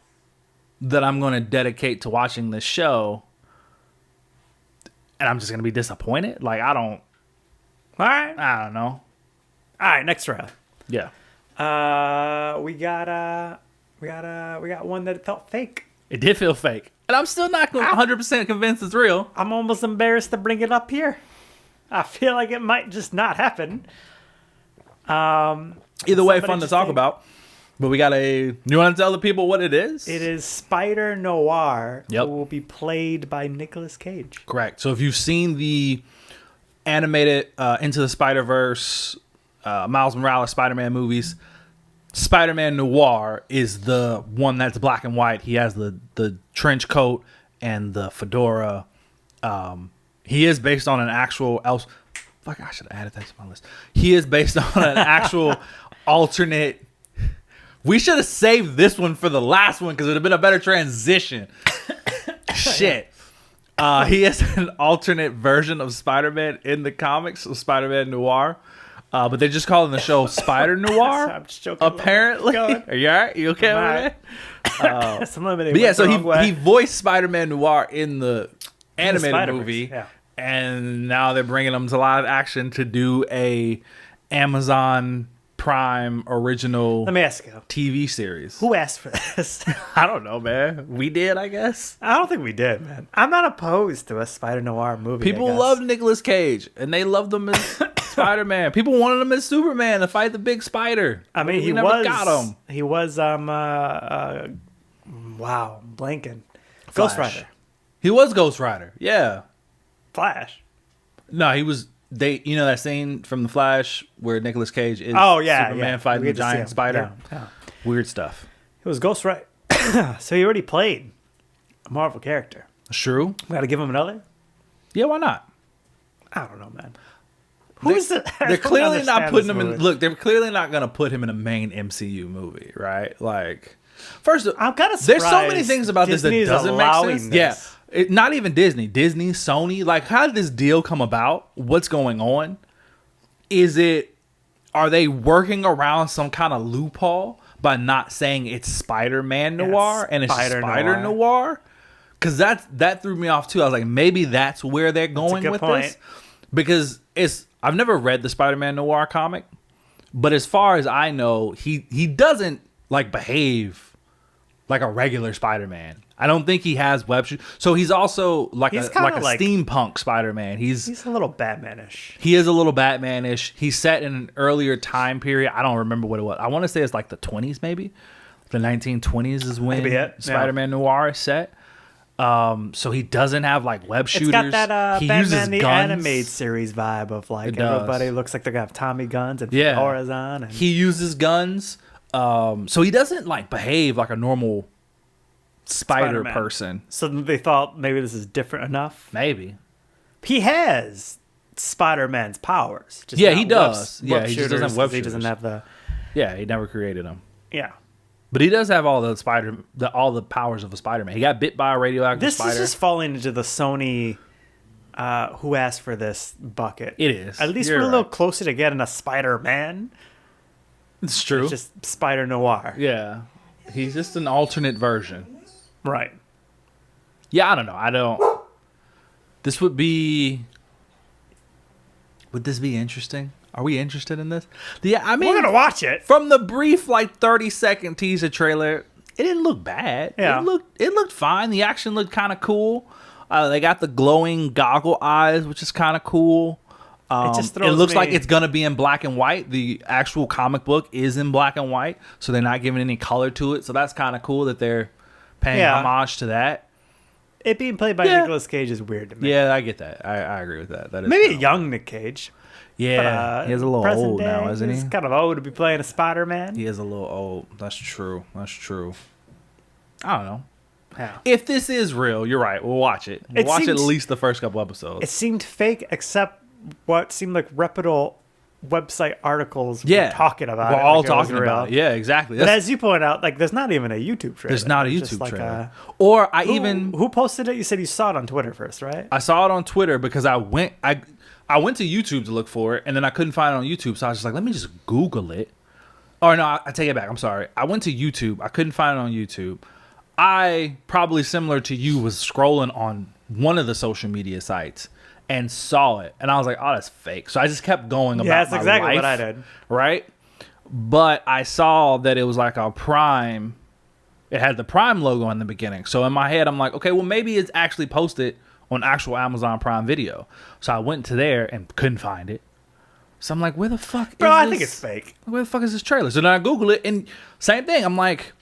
that I'm going to dedicate to watching this show. And I'm just going to be disappointed. Like, I don't know. All right, next round. Yeah. We got one that felt fake. It did feel fake. And I'm still not 100% convinced it's real. I'm almost embarrassed to bring it up here. I feel like it might just not happen. Either way, fun to talk about. But we got you want to tell the people what it is? It is Spider Noir, who will be played by Nicolas Cage. Correct. So if you've seen the animated Into the Spider-Verse, Miles Morales Spider-Man movies, Spider-Man Noir is the one that's black and white. He has the trench coat and the fedora. He is based on an actual... Fuck, I should have added that to my list. He is based on an actual alternate... We should have saved this one for the last one because it would have been a better transition. Shit. He is an alternate version of Spider-Man in the comics, of Spider-Man Noir. But they're just calling the show Spider Noir. I'm just joking. Apparently. Are you all right? You okay with that? But yeah, so he voiced Spider-Man Noir in the animated movie. Yeah. And now they're bringing him to live action to do a Amazon Prime original Let me ask you, TV series. Who asked for this? I don't know, man. We did, I guess. I don't think we did, man. I'm not opposed to a Spider Noir movie. People love Nicolas Cage, and they loved him as Spider-Man. People wanted him as Superman to fight the big spider. I mean, he never got him. He was wow, blanking. Ghost Rider. He was Ghost Rider. Yeah. Flash. No, he was that scene from The Flash where Nicolas Cage is Superman fighting the giant spider. Yeah. Weird stuff. It was Ghost Rider. So he already played a Marvel character. True. We got to give him another? Yeah, why not? I don't know, man. They're clearly not putting him in. Look, they're clearly not going to put him in a main MCU movie, right? Like, first, I'm kind of surprised. There's so many things about Disney's this that doesn't make sense. This. Yeah, not even Disney, Sony. Like, how did this deal come about? What's going on? Are they working around some kind of loophole by not saying it's Spider-Man Noir and it's Spider Noir? Because that threw me off too. I was like, maybe that's where they're going with this. Because I've never read the Spider-Man Noir comic, but as far as I know, he doesn't like behave like a regular Spider-Man. I don't think he has web shooters. So he's also like a steampunk Spider-Man. He's a little Batman-ish. He is a little Batman-ish. He's set in an earlier time period. I don't remember what it was. I want to say it's like the 20s maybe. The 1920s is when Spider-Man Noir is set. So he doesn't have like web shooters. It's got that he Batman uses the guns. Animated Series vibe of like everybody looks like they're gonna have Tommy guns and fedoras on. And... He uses guns. So he doesn't like behave like a normal Spider-Man person. So they thought maybe this is different enough. Maybe he has Spider-Man's powers. Just he does. He just doesn't have web shooters. He doesn't have the. Yeah, he never created them. Yeah. But he does have all the powers of a Spider-Man. He got bit by a radioactive spider. This is just falling into the Sony who asked for this bucket. It is. At least we're a little closer to getting a Spider-Man. It's true. It's just Spider Noir. Yeah. He's just an alternate version. Right. Yeah, I don't know. This would this be interesting? Are we interested in this? Yeah, I mean, we're gonna watch it. From the brief, like 30-second teaser trailer, it didn't look bad. Yeah, it looked fine. The action looked kind of cool. They got the glowing goggle eyes, which is kind of cool. It looks like it's gonna be in black and white. The actual comic book is in black and white, so they're not giving any color to it. So that's kind of cool that they're paying homage to that. It being played by Nicolas Cage is weird to me. Yeah, I get that. I agree with that. That is maybe a young Nick Cage. Yeah, he is a little old now, isn't he? He's kind of old to be playing a Spider-Man. He is a little old. That's true. I don't know. Yeah. If this is real, you're right. We'll watch it. We'll watch at least the first couple episodes. It seemed fake, except what seemed like reputable website articles were talking about it. We're all talking about it. Yeah, exactly. But as you point out, like there's not even a YouTube trailer. There's not a YouTube trailer. Who posted it? You said you saw it on Twitter first, right? I saw it on Twitter because I went to YouTube to look for it, and then I couldn't find it on YouTube, so I was just like, let me just Google it. Or no, I take it back. I'm sorry. I went to YouTube. I couldn't find it on YouTube. I, probably similar to you, was scrolling on one of the social media sites and saw it, and I was like, oh, that's fake. So I just kept going about my life. Yeah, that's exactly what I did. Right? But I saw that it was like a Prime. It had the Prime logo in the beginning. So in my head, I'm like, okay, well, maybe it's actually posted on actual Amazon Prime Video. So I went to there and couldn't find it. So I'm like, where the fuck is this? Bro, I think it's fake. Where the fuck is this trailer? So then I Google it, and same thing. I'm like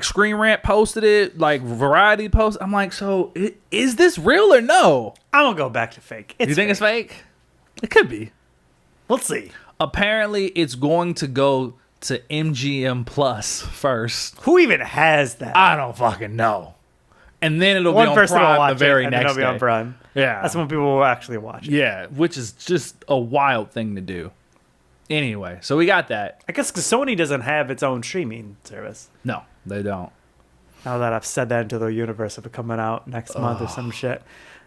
Screen Rant posted it, like Variety posted. I'm like, so is this real or no? I'm going to go back to fake. You think it's fake? It could be. We'll see. Apparently, it's going to go to MGM Plus first. Who even has that? I don't fucking know. And then it'll be on Prime the very next day. It'll be on Prime. Yeah. That's when people will actually watch it. Yeah, which is just a wild thing to do. Anyway, so we got that. I guess because Sony doesn't have its own streaming service. No, they don't. Now that I've said that into the universe of it coming out next month or some shit.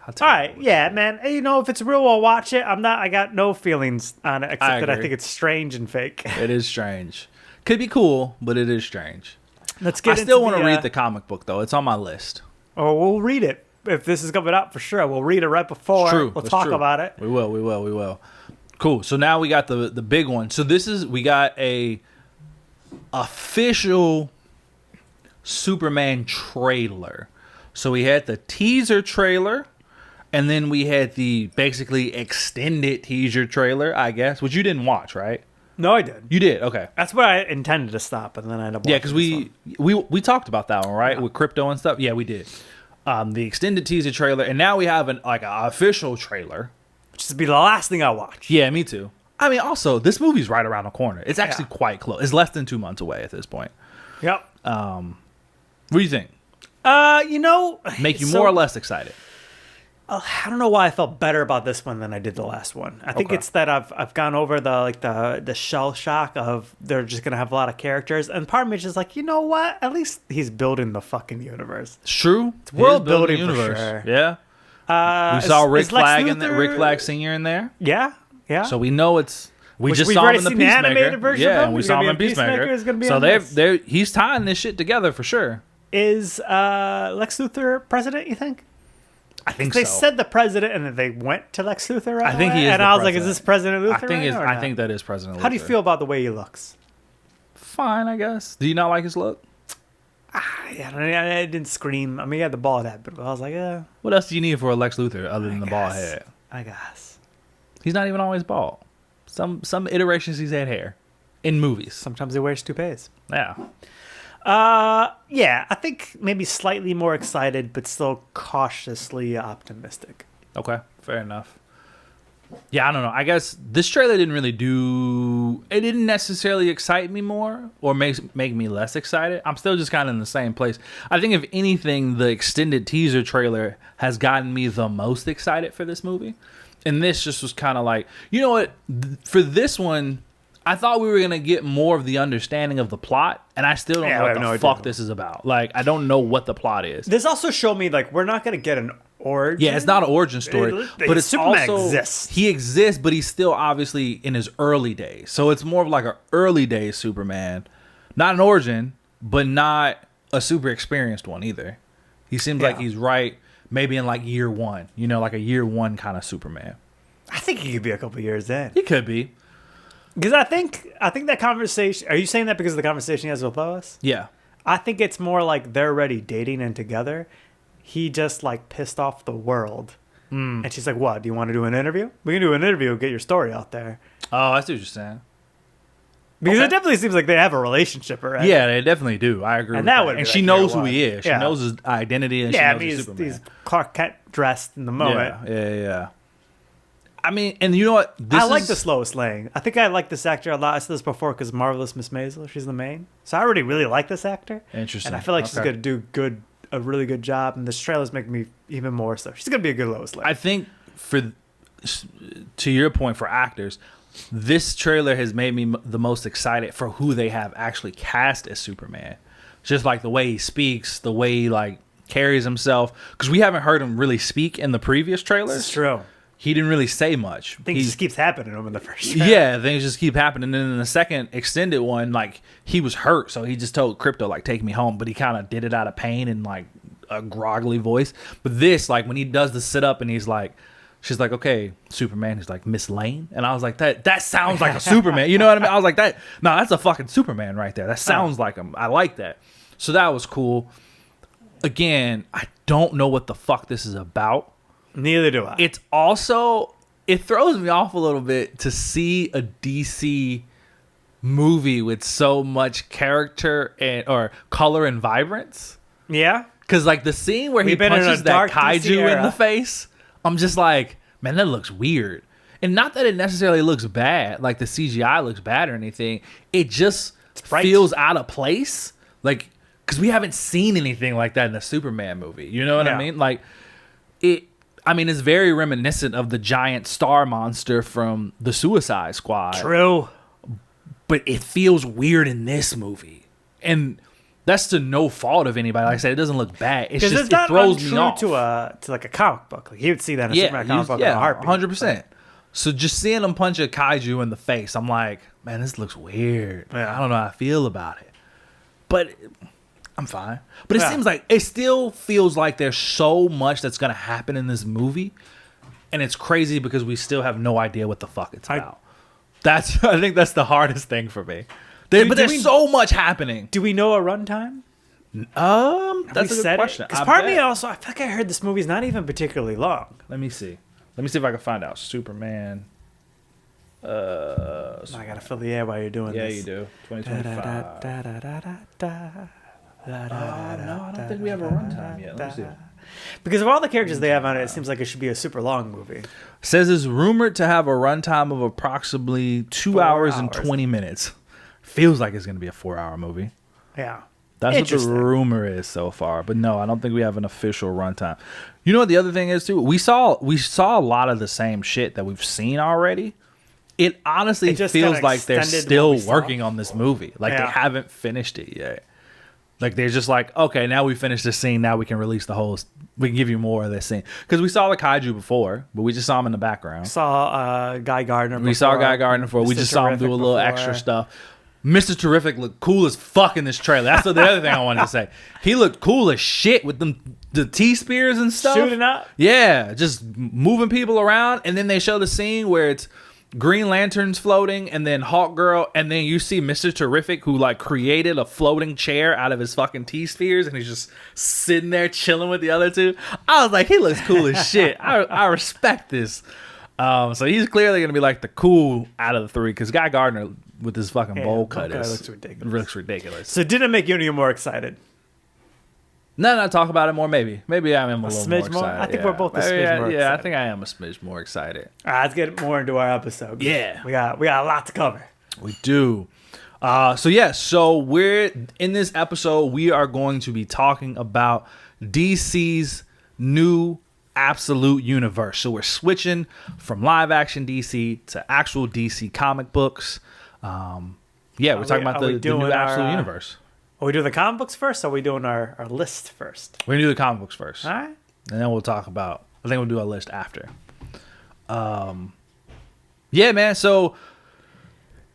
All right, yeah, man. You know, if it's real, I'll watch it. I got no feelings on it except that I think it's strange and fake. It is strange. Could be cool, but it is strange. Let's get. I still want to read the comic book though. It's on my list. Oh, we'll read it if this is coming out for sure. We'll read it right before. True. We'll talk about it. We will. Cool. So now we got the big one. So we got a official Superman trailer. So we had the teaser trailer, and then we had the basically extended teaser trailer, I guess, which you didn't watch, right? No, I did. You did? Okay. That's where I intended to stop, and then I ended up watching because we talked about that one, right? Yeah. With crypto and stuff. Yeah, we did. The extended teaser trailer, and now we have an official trailer which would be the last thing I watch. Yeah, me too. I mean, also, this movie's right around the corner. It's actually quite close. It's less than 2 months away at this point. Yep. What do you think? Make you more or less excited? I don't know why I felt better about this one than I did the last one. I think it's that I've gone over the shell shock of they're just gonna have a lot of characters, and part of me is just like, you know what? At least he's building the fucking universe. It's true. It's world building for sure. Yeah. We saw Rick Flag in there, Rick Flag Sr. in there. Yeah. So we know it's. We've just saw him in the Peacemaker. animated version. Yeah, and we saw him in Peacemaker. So he's tying this shit together for sure. Is Lex Luthor president? You think? I think so. They said the president, and then they went to Lex Luthor. Right I think away, he is. And I was like, "Is this President Luthor?" I think that is President Luthor. How do you feel about the way he looks? Fine, I guess. Do you not like his look? I didn't scream. I mean, he had the bald head, but I was like, "Yeah." What else do you need for a Lex Luthor other than the bald head? I guess he's not even always bald. Some iterations he's had hair in movies. Sometimes he wears toupees. Yeah. Yeah, I think maybe slightly more excited, but still cautiously optimistic. Okay, fair enough. Yeah, I don't know. I guess this trailer didn't really it didn't necessarily excite me more or make me less excited. I'm still just kind of in the same place. I think if anything, the extended teaser trailer has gotten me the most excited for this movie. And this just was kind of like, you know what? For this one, I thought we were going to get more of the understanding of the plot, and I still don't know what the fuck this is about. Like, I don't know what the plot is. This also showed me, like, we're not going to get an origin. Yeah, it's not an origin story. But it's Superman also... exists. He exists, but he's still obviously in his early days. So it's more of like an early days Superman. Not an origin, but not a super experienced one either. He seems like he's maybe in like year one. You know, like a year one kind of Superman. I think he could be a couple years in. He could be. Because I think that conversation... Are you saying that because of the conversation he has with Lois? Yeah. I think it's more like they're already dating and together. He just, like, pissed off the world. And she's like, what? Do you want to do an interview? We can do an interview, get your story out there. Oh, I see what you're saying. Because it definitely seems like they have a relationship already. Yeah, they definitely do. I agree with that. And she knows who he is. She knows his identity and she knows he's Superman. He's Clark Kent dressed in the moment. Yeah. I mean, and you know what? I like this Lois Lane. I think I like this actor a lot. I said this before because Marvelous Miss Maisel, she's the main. So I already really like this actor. Interesting. And I feel like she's going to do a really good job. And this trailer's making me even more so. She's going to be a good Lois Lane. I think to your point for actors, this trailer has made me the most excited for who they have actually cast as Superman. Just like the way he speaks, the way he like carries himself. Because we haven't heard him really speak in the previous trailers. It's true. He didn't really say much. Things just keeps happening to him in the first trailer. Yeah, things just keep happening. And then in the second extended one, like, he was hurt. So he just told Crypto, like, take me home. But he kind of did it out of pain and, like, a groggly voice. But this, like, when he does the sit-up and he's like, she's like, okay, Superman. He's like, Miss Lane? And I was like, that sounds like a Superman. You know what I mean? I was like, that's a fucking Superman right there. That sounds like him. I like that. So that was cool. Again, I don't know what the fuck this is about. Neither do I. It's also, it throws me off a little bit to see a DC movie with so much character or color and vibrance. Yeah. Because like the scene where he punches that kaiju in the face, I'm just like, man, that looks weird. And not that it necessarily looks bad, like the CGI looks bad or anything. It just feels out of place. Like, because we haven't seen anything like that in a Superman movie. You know what I mean? Like, it's very reminiscent of the giant star monster from the Suicide Squad. True. But it feels weird in this movie. And that's to no fault of anybody. Like I said, it doesn't look bad. It's just, it throws me off. To like a comic book. Like, he would see that in a Superman comic book in a heartbeat. 100%. So just seeing him punch a kaiju in the face, I'm like, man, this looks weird. I don't know how I feel about it. But I'm fine. But it still feels like there's so much that's going to happen in this movie. And it's crazy because we still have no idea what the fuck it's about. I think that's the hardest thing for me. But there's so much happening. Do we know a runtime? That's a good question. Because part of me also, I feel like I heard this movie's not even particularly long. Let me see if I can find out. Superman. I gotta fill the air while you're doing this. Yeah, you do. 2025. No, I don't think we have a runtime yet. Let me see. Because of all the characters they have on it, it seems like it should be a super long movie. Says it's rumored to have a runtime of approximately 2 hours and 20 minutes. Feels like it's going to be a 4-hour movie. Yeah. That's what the rumor is so far. But no, I don't think we have an official runtime. You know what the other thing is, too? We saw a lot of the same shit that we've seen already. It honestly feels like they're still working on this movie. Like, they haven't finished it yet. Like, they're just like, okay, now we finished this scene. Now we can release the whole... We can give you more of this scene. Because we saw the kaiju before, but we just saw him in the background. Saw Guy Gardner before. We saw Guy Gardner before. We just saw him do a little extra stuff. Mr. Terrific looked cool as fuck in this trailer. That's the other thing I wanted to say. He looked cool as shit with the T-spears and stuff. Shooting up? Yeah, just moving people around. And then they show the scene where it's Green Lantern's floating and then Hawk Girl. And then you see Mr. Terrific who like created a floating chair out of his fucking T-spears. And he's just sitting there chilling with the other two. I was like, he looks cool as shit. I respect this. So he's clearly going to be like the cool out of the three. Because Guy Gardner... with his fucking bowl cut looks ridiculous. So did it make you any more excited? No, talk about it more. Maybe I am a little more excited. I think we're both a smidge more excited. Yeah, I think I am a smidge more excited. All right, let's get more into our episode. Yeah, we got a lot to cover. We do. So we're in this episode. We are going to be talking about DC's new absolute universe. So we're switching from live action DC to actual DC comic books. We're talking about the new absolute universe. Are we doing the comic books first, or are we doing our list first? We're going to do the comic books first. All right. And then we'll talk about... I think we'll do our list after. Yeah, man. So,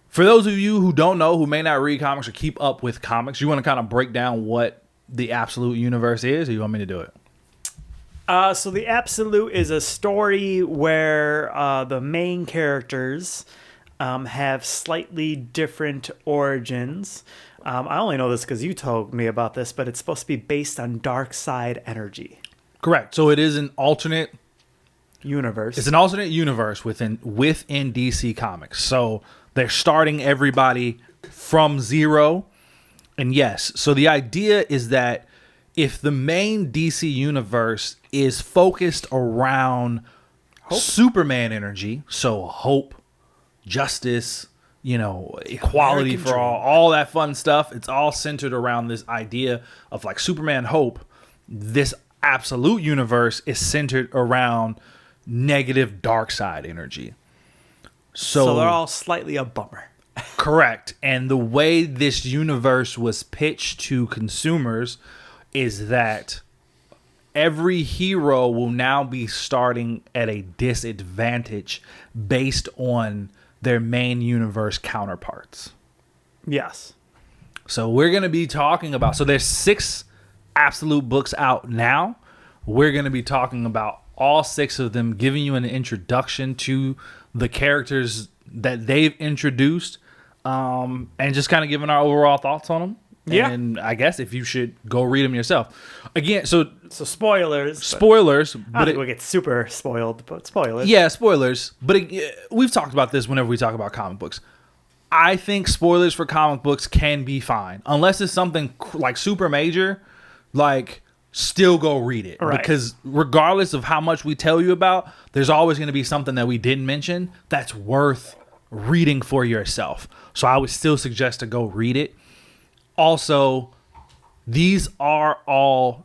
for those of you who don't know, who may not read comics or keep up with comics, you want to kind of break down what the absolute universe is, or you want me to do it? So the absolute is a story where the main characters... have slightly different origins. I only know this because you told me about this, but it's supposed to be based on dark side energy. Correct. So it is an alternate universe. It's an alternate universe within DC Comics. So they're starting everybody from zero. And yes, so the idea is that if the main DC universe is focused around Superman energy, so hope, justice, equality for all that fun stuff. It's all centered around this idea of like Superman hope. This absolute universe is centered around negative dark side energy. So they're all slightly a bummer. Correct. And the way this universe was pitched to consumers is that every hero will now be starting at a disadvantage based on their main universe counterparts. Yes. So we're going to be talking about... So there's 6 absolute books out now. We're going to be talking about all 6 of them, giving you an introduction to the characters that they've introduced, and just kind of giving our overall thoughts on them. Yeah. And I guess if you should go read them yourself. Again, so spoilers. Spoilers. But we'll get super spoiled, but spoilers. Yeah, spoilers. But we've talked about this whenever we talk about comic books. I think spoilers for comic books can be fine. Unless it's something like super major, like still go read it. Right. Because regardless of how much we tell you about, there's always going to be something that we didn't mention that's worth reading for yourself. So I would still suggest to go read it. Also, these are all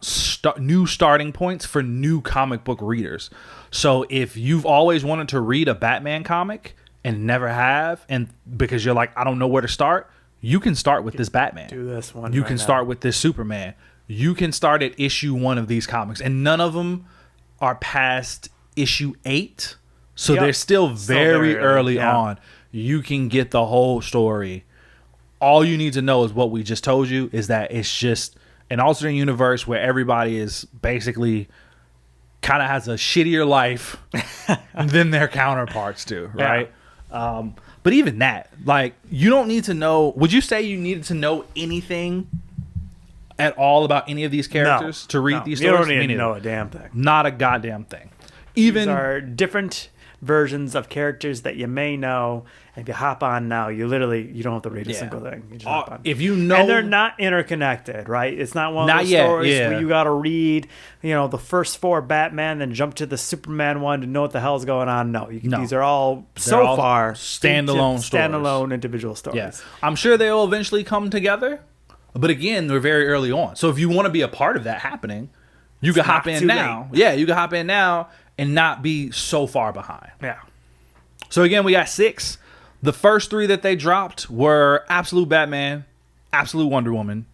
new starting points for new comic book readers. So if you've always wanted to read a Batman comic and never have, and because you're like, I don't know where to start, you can start with this Batman. Do this one. You can start with this Superman. You can start at issue 1 of these comics, and none of them are past issue 8. So they're still very early on. You can get the whole story. All you need to know is what we just told you, is that it's just an alternate universe where everybody is basically kind of has a shittier life than their counterparts do, right? Yeah. But even that, like, you don't need to know. Would you say you needed to know anything at all about any of these characters to read these stories? You don't need to know a damn thing. Not a goddamn thing. Even these are different versions of characters that you may know. And if you hop on now, you don't have to read a single thing. You just hop on. If you know, and they're not interconnected, right? It's not one of those stories where you got to read, the first 4 Batman, then jump to the Superman one to know what the hell's going on. No, these are all far standalone individual stories. Yeah. I'm sure they'll eventually come together, but again, they're very early on. So if you want to be a part of that happening, you can hop in now. Yeah, you can hop in now and not be so far behind. Yeah. So again, we got 6. The first 3 that they dropped were Absolute Batman, Absolute Wonder Woman,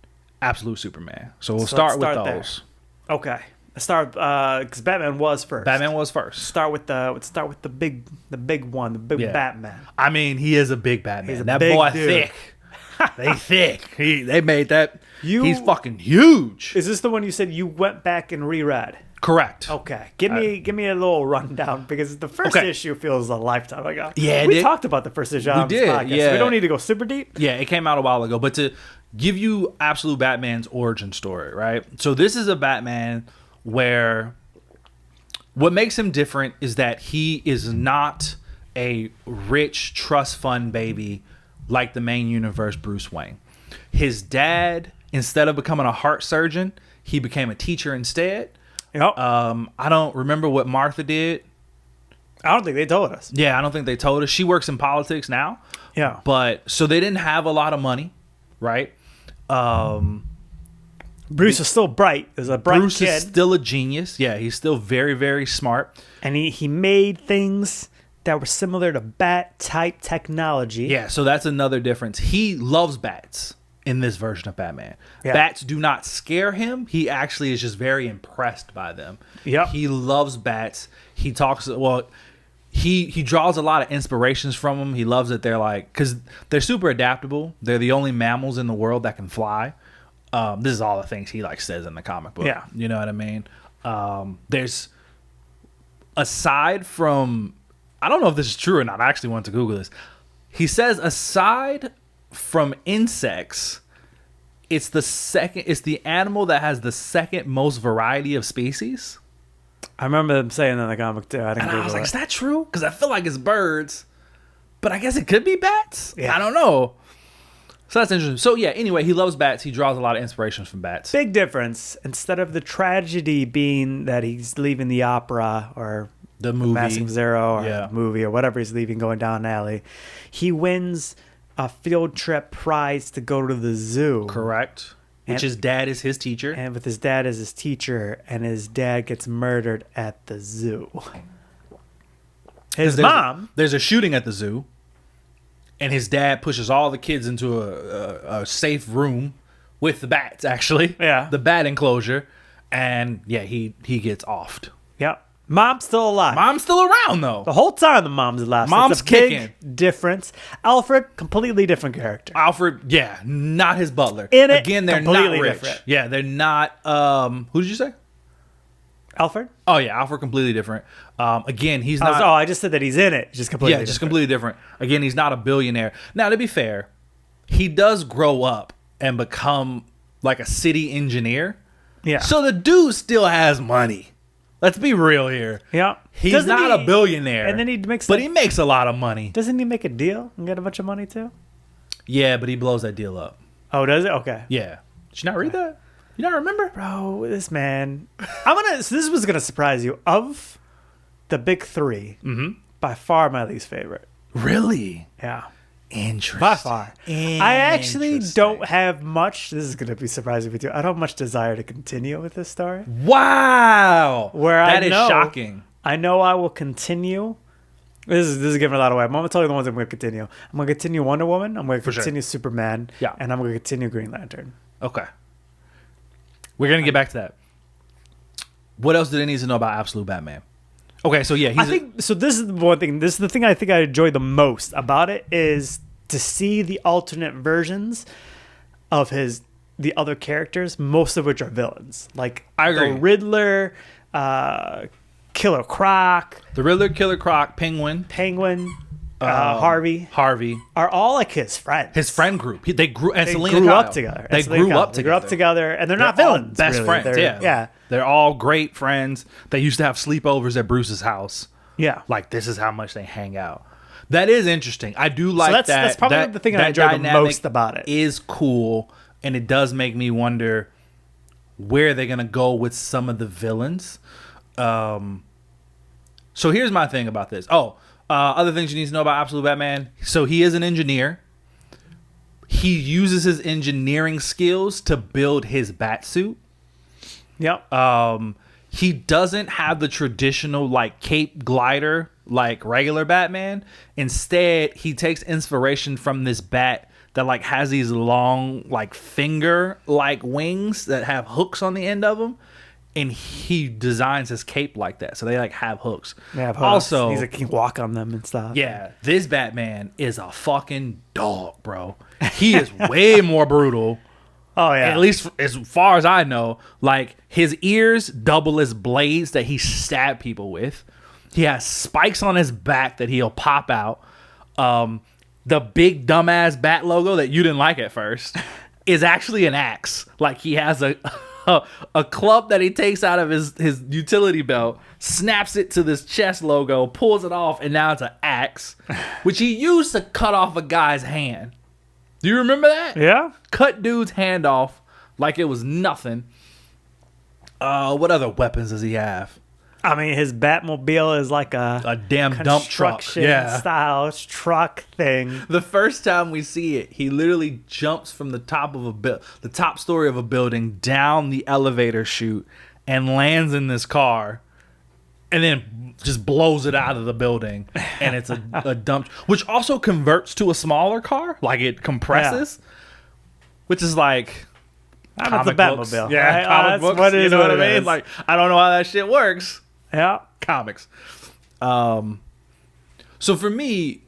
Absolute Superman. So we'll start with those. There. Okay. Let's start because Batman was first. Batman was first. Start with the big one, the big Batman. I mean, he is a big Batman. That boy dude. Thick. They thick. They made that. He's fucking huge. Is this the one you said you went back and reread? Correct. Okay. Give me a little rundown because the first issue feels a lifetime ago. Yeah, we talked about the first issue on this podcast. Yeah. So we don't need to go super deep. Yeah, it came out a while ago. But to give you Absolute Batman's origin story, right? So this is a Batman where what makes him different is that he is not a rich trust fund baby like the main universe Bruce Wayne. His dad, instead of becoming a heart surgeon, he became a teacher instead. Yep. I don't remember what Martha did. I don't think they told us. Yeah, I don't think they told us. She works in politics now. Yeah. But so they didn't have a lot of money, right? Bruce is still bright. There's a bright Bruce kid. Bruce is still a genius. Yeah, he's still very, very smart. And he made things that were similar to bat-type technology. Yeah, so that's another difference. He loves bats in this version of Batman. Yeah. Bats do not scare him. He actually is just very impressed by them. Yep. He loves bats. He talks, he draws a lot of inspirations from them. He loves that they're because they're super adaptable. They're the only mammals in the world that can fly. This is all the things he says in the comic book. Yeah. You know what I mean? There's, aside from, I don't know if this is true or not. I actually want to Google this. He says aside from insects, it's the animal that has the second most variety of species. I remember them saying that in the comic too. I was like, is that true? Because I feel like it's birds, but I guess it could be bats. Yeah. I don't know. So that's interesting. So yeah, anyway, he loves bats. He draws a lot of inspirations from bats. Big difference. Instead of the tragedy being that he's leaving the opera or the movie, Massive Zero or movie or whatever he's leaving, going down an alley, he wins a field trip prize to go to the zoo. Correct. Which his dad is his teacher. And with his dad as his teacher, and his dad gets murdered at the zoo. There's a shooting at the zoo, and his dad pushes all the kids into a safe room with the bats, actually. Yeah. The bat enclosure. And yeah, he gets offed. Yep. Mom's still alive. Mom's still around, though. The whole time the mom's alive. Mom's kicking. Big difference. Alfred, completely different character. Alfred, yeah, not his butler. In it, again, they're completely not rich. Different. Yeah, they're not. Who did you say? Alfred? Oh yeah, Alfred, completely different. Again, he's not. I just said that he's in it. Just completely. Yeah, just completely different. Again, he's not a billionaire. Now, to be fair, he does grow up and become like a city engineer. Yeah. So the dude still has money. Let's be real here. Yeah. He's not a billionaire. And then he makes he makes a lot of money. Doesn't he make a deal and get a bunch of money too? Yeah, but he blows that deal up. Oh, does it? Okay. Yeah. Did you not read that? You don't remember? Bro, this man. This was gonna surprise you. Of the big 3, by far my least favorite. Really? Yeah. Interesting. By far. I actually don't have much. This is going to be surprising with you. I don't have much desire to continue with this story. Wow. That is shocking. I know I will continue. This is giving a lot away. I'm going to tell you the ones I'm going to continue. I'm going to continue Wonder Woman. I'm going to continue Superman. Yeah. And I'm going to continue Green Lantern. Okay. We're going to get back to that. What else do they need to know about Absolute Batman? Okay, so yeah, so this is the one thing. This is the thing I think I enjoy the most about it is to see the alternate versions of the other characters, most of which are villains. Like I agree. The Riddler, Killer Croc. The Riddler, Killer Croc, Penguin, Harvey are all like his friends. His friend group. They grew up together. They grew up together, and they're not villains. Best really. friends. Yeah. They're all great friends. They used to have sleepovers at Bruce's house Yeah. Like, this is how much they hang out. That is interesting. I do like that. That's probably the thing I enjoy the most about it. Is cool, and it does make me wonder where they're going to go with some of the villains. So here's my thing about this. Other things you need to know about Absolute Batman. So he is an engineer. He uses his engineering skills to build his bat suit. Yep. He doesn't have the traditional like cape glider like regular Batman. Instead, he takes inspiration from this bat that like has these long like finger like wings that have hooks on the end of them, and he designs his cape like that. So they like have hooks. They have hooks. Also, he can walk on them and stuff. Yeah, this Batman is a fucking dog, bro. He is way more brutal. Oh yeah. At least as far as I know, like his ears double as blades that he stabbed people with. He has spikes on his back that he'll pop out. The big dumbass bat logo that you didn't like at first is actually an axe. Like he has a club that he takes out of his utility belt, snaps it to this chest logo, pulls it off, and now it's an axe, which he used to cut off a guy's hand. Do you remember that? Yeah. Cut dude's hand off like it was nothing. What other weapons does he have? I mean, his Batmobile is like a damn dump truck. Yeah. Style truck thing. The first time we see it, he literally jumps from the top of the top story of a building down the elevator chute and lands in this car, and then just blows it out of the building. And it's a dump, which also converts to a smaller car, like it compresses, which is like. It's a Batmobile. Yeah, right? comic books. What is, you know what I mean? is. Like, I don't know how that shit works. Yeah. Comics. So for me,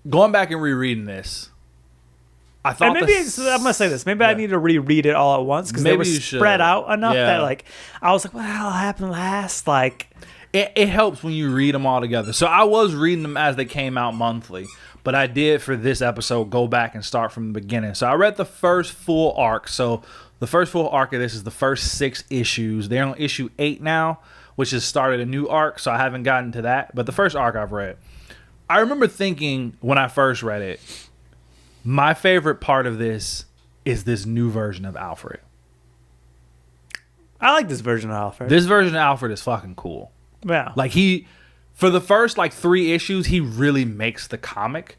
going back and rereading this, I thought I'm gonna say this. Maybe I need to reread it all at once because they were spread out enough that like I was like, what the hell happened last? Like, it helps when you read them all together. So I was reading them as they came out monthly, but I did for this episode go back and start from the beginning. So I read the first full arc. So the first full arc of this is the first 6 issues. They're on issue 8 now, which has started a new arc, so I haven't gotten to that. But the first arc I've read, I remember thinking when I first read it, my favorite part of this is this new version of Alfred. I like this version of Alfred. This version of Alfred is fucking cool. Yeah. Like for the first like 3 issues, he really makes the comic.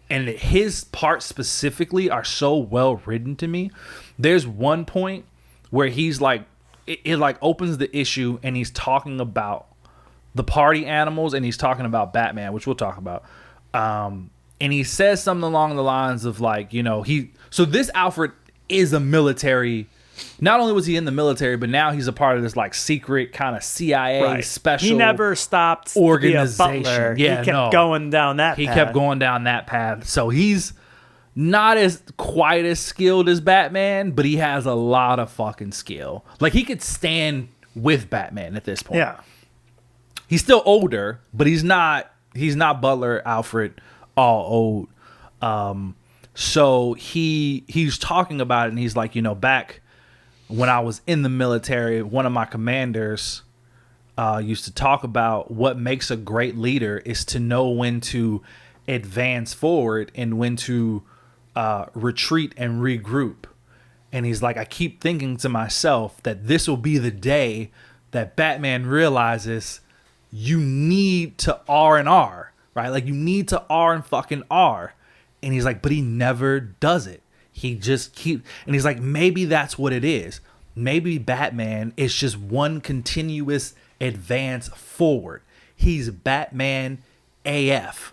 And his parts specifically are so well written to me. There's one point where he's like, it like opens the issue and he's talking about the party animals and he's talking about Batman, which we'll talk about. And he says something along the lines of like, you know, so this Alfred is a military. Not only was he in the military, but now he's a part of this like secret kind of CIA special. He never stopped organization. To be a butler. Yeah, he kept going down that. He kept going down that path. So he's not quite as skilled as Batman, but he has a lot of fucking skill. Like he could stand with Batman at this point. Yeah, he's still older, but he's not Butler Alfred all old. So he's talking about it, and he's like, you know, back when I was in the military, one of my commanders used to talk about what makes a great leader is to know when to advance forward and when to retreat and regroup. And he's like, I keep thinking to myself that this will be the day that Batman realizes you need to R&R, right? Like you need to R and fucking R. And he's like, but he never does it. He just and he's like, maybe that's what it is. Maybe Batman is just one continuous advance forward. He's Batman AF.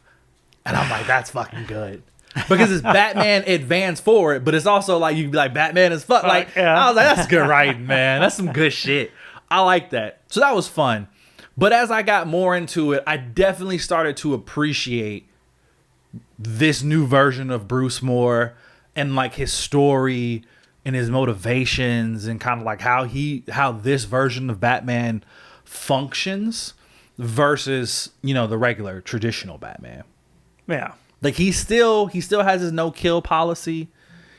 And I'm like, that's fucking good. Because it's Batman advance forward, but it's also like, you'd be like, Batman is fuck. Like, I was like, that's good writing, man. That's some good shit. I like that. So that was fun. But as I got more into it, I definitely started to appreciate this new version of Bruce Moore and like his story and his motivations and kind of like how this version of Batman functions versus, you know, the regular traditional Batman. Yeah. Like he still has his no kill policy.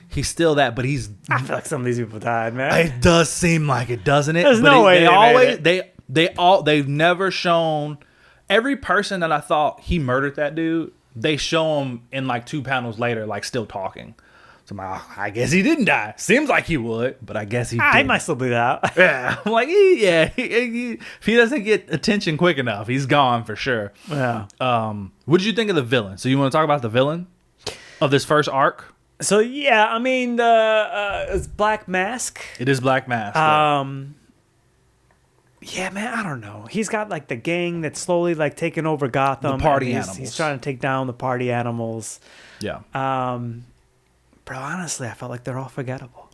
He's still that, but I feel like some of these people died, man. It does seem like it, doesn't it? There's no way they've never shown every person that I thought he murdered that dude, they show him in like 2 panels later, like still talking. So I'm like, oh, I guess he didn't die. Seems like he would, but I guess he did. I might still do that. Yeah. I'm like, if he doesn't get attention quick enough, he's gone for sure. Yeah. What did you think of the villain? So you want to talk about the villain of this first arc? So yeah, I mean, it's Black Mask. It is Black Mask. Yeah, man, I don't know. He's got like the gang that's slowly like taking over Gotham. The party animals. He's trying to take down the party animals. Yeah. Bro, honestly, I felt like they're all forgettable.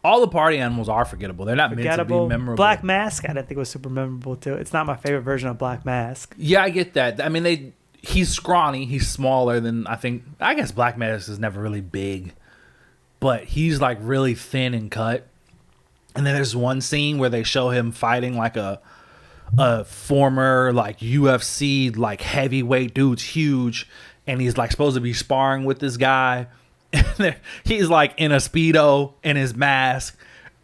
All the party animals are forgettable. They're not meant to be memorable. Black Mask, I didn't think it was super memorable too. It's not my favorite version of Black Mask. Yeah, I get that. I mean, he's scrawny. He's smaller than I guess Black Mask is never really big, but he's like really thin and cut. And then there's one scene where they show him fighting like a former like UFC like heavyweight dude's huge, and he's like supposed to be sparring with this guy. And he's like in a Speedo and his mask,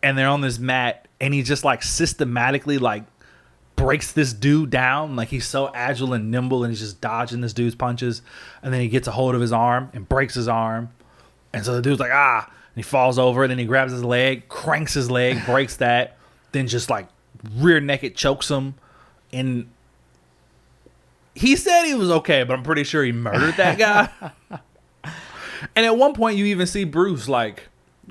and they're on this mat, and he just like systematically like breaks this dude down. Like he's so agile and nimble, and he's just dodging this dude's punches, and then he gets a hold of his arm and breaks his arm, and so the dude's like, and he falls over, and then he grabs his leg, cranks his leg, breaks that, then just like rear naked chokes him. And he said he was okay, but I'm pretty sure he murdered that guy. And at one point you even see Bruce like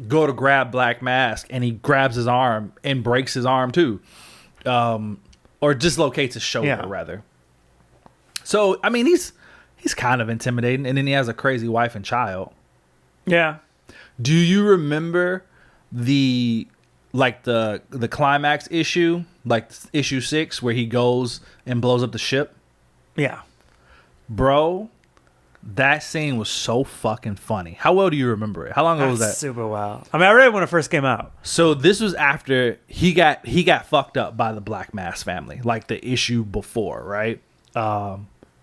go to grab Black Mask, and he grabs his arm and breaks his arm too. Or dislocates his shoulder rather. So I mean he's kind of intimidating, and then he has a crazy wife and child. Yeah. Do you remember the climax issue, like issue 6, where he goes and blows up the ship? Yeah. Bro, that scene was so fucking funny. How well do you remember it? How long ago was that? Super well. I mean, I read it when it first came out. So this was after he got fucked up by the Black Mask family, like the issue before, right?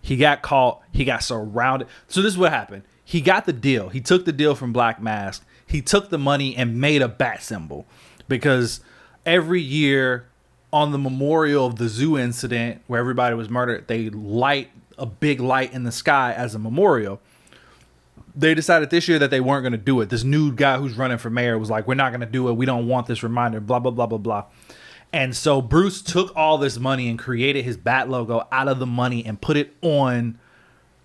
He got caught. He got surrounded. So this is what happened. He got the deal. He took the deal from Black Mask. He took the money and made a bat symbol, because every year on the memorial of the zoo incident where everybody was murdered, they light a big light in the sky as a memorial. They decided this year that they weren't going to do it. This new guy who's running for mayor was like, we're not going to do it. We don't want this reminder, blah, blah, blah, blah, blah. And so Bruce took all this money and created his bat logo out of the money and put it on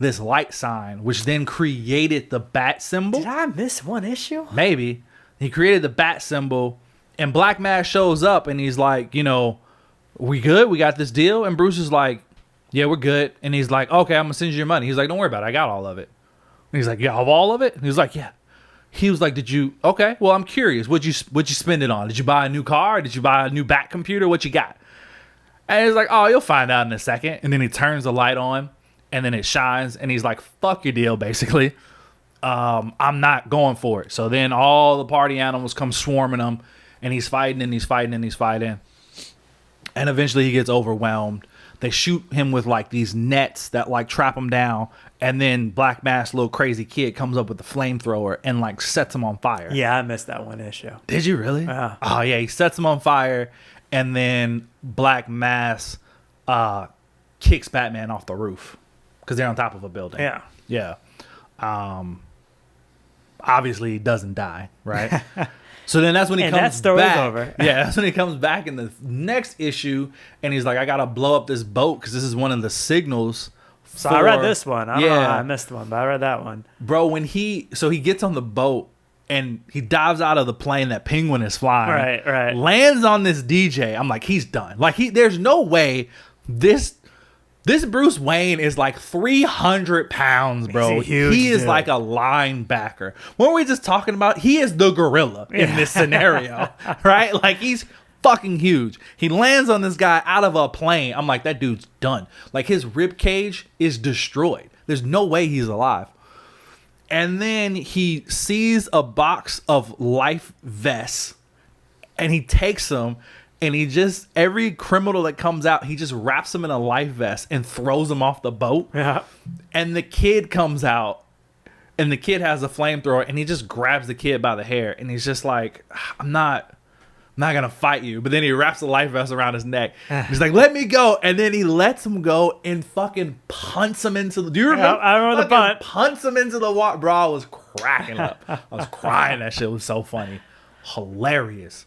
this light sign, which then created the bat symbol. Did I miss one issue? Maybe. He created the bat symbol, and Black Mask shows up, and he's like, we good? We got this deal? And Bruce is like, yeah, we're good. And he's like, okay, I'm going to send you your money. He's like, don't worry about it. I got all of it. And he's like, you have all of it? And he's like, yeah. He was like, okay, well, I'm curious. What'd you spend it on? Did you buy a new car? Did you buy a new bat computer? What you got? And he's like, oh, you'll find out in a second. And then he turns the light on, and then it shines, and he's like, fuck your deal, basically. I'm not going for it. So then all the party animals come swarming him, and he's fighting, and he's fighting, and he's fighting. And eventually he gets overwhelmed. They shoot him with like these nets that like trap him down, and then Black Mask, little crazy kid, comes up with the flamethrower and like sets him on fire. Yeah, I missed that one issue. Did you really? Yeah. Oh yeah, he sets him on fire, and then Black Mask kicks Batman off the roof because they're on top of a building. Yeah. Yeah. Obviously he doesn't die, right? So then that's when he comes back. That story's over. Yeah, that's when he comes back in the next issue, and he's like, I gotta blow up this boat because this is one of the signals. So I read this one. I don't know how I missed one, but I read that one. Bro, when he gets on the boat and he dives out of the plane that Penguin is flying. Right. Lands on this DJ. I'm like, he's done. Like there's no way this Bruce Wayne is like 300 pounds, bro. He is like a linebacker. What were we just talking about? He is the gorilla in this scenario, right? Like he's fucking huge. He lands on this guy out of a plane. I'm like, that dude's done. Like his rib cage is destroyed. There's no way he's alive. And then he sees a box of life vests, and he takes them. And he just, every criminal that comes out, he just wraps them in a life vest and throws them off the boat. Yeah. And the kid comes out, and the kid has a flamethrower, and he just grabs the kid by the hair, and he's just like, I'm not not gonna fight you. But then he wraps the life vest around his neck. He's like, let me go. And then he lets him go and fucking punts him into the... Do you remember? I remember the punt. Punts him into the water. Bro, I was cracking up. I was crying. That shit was so funny. Hilarious.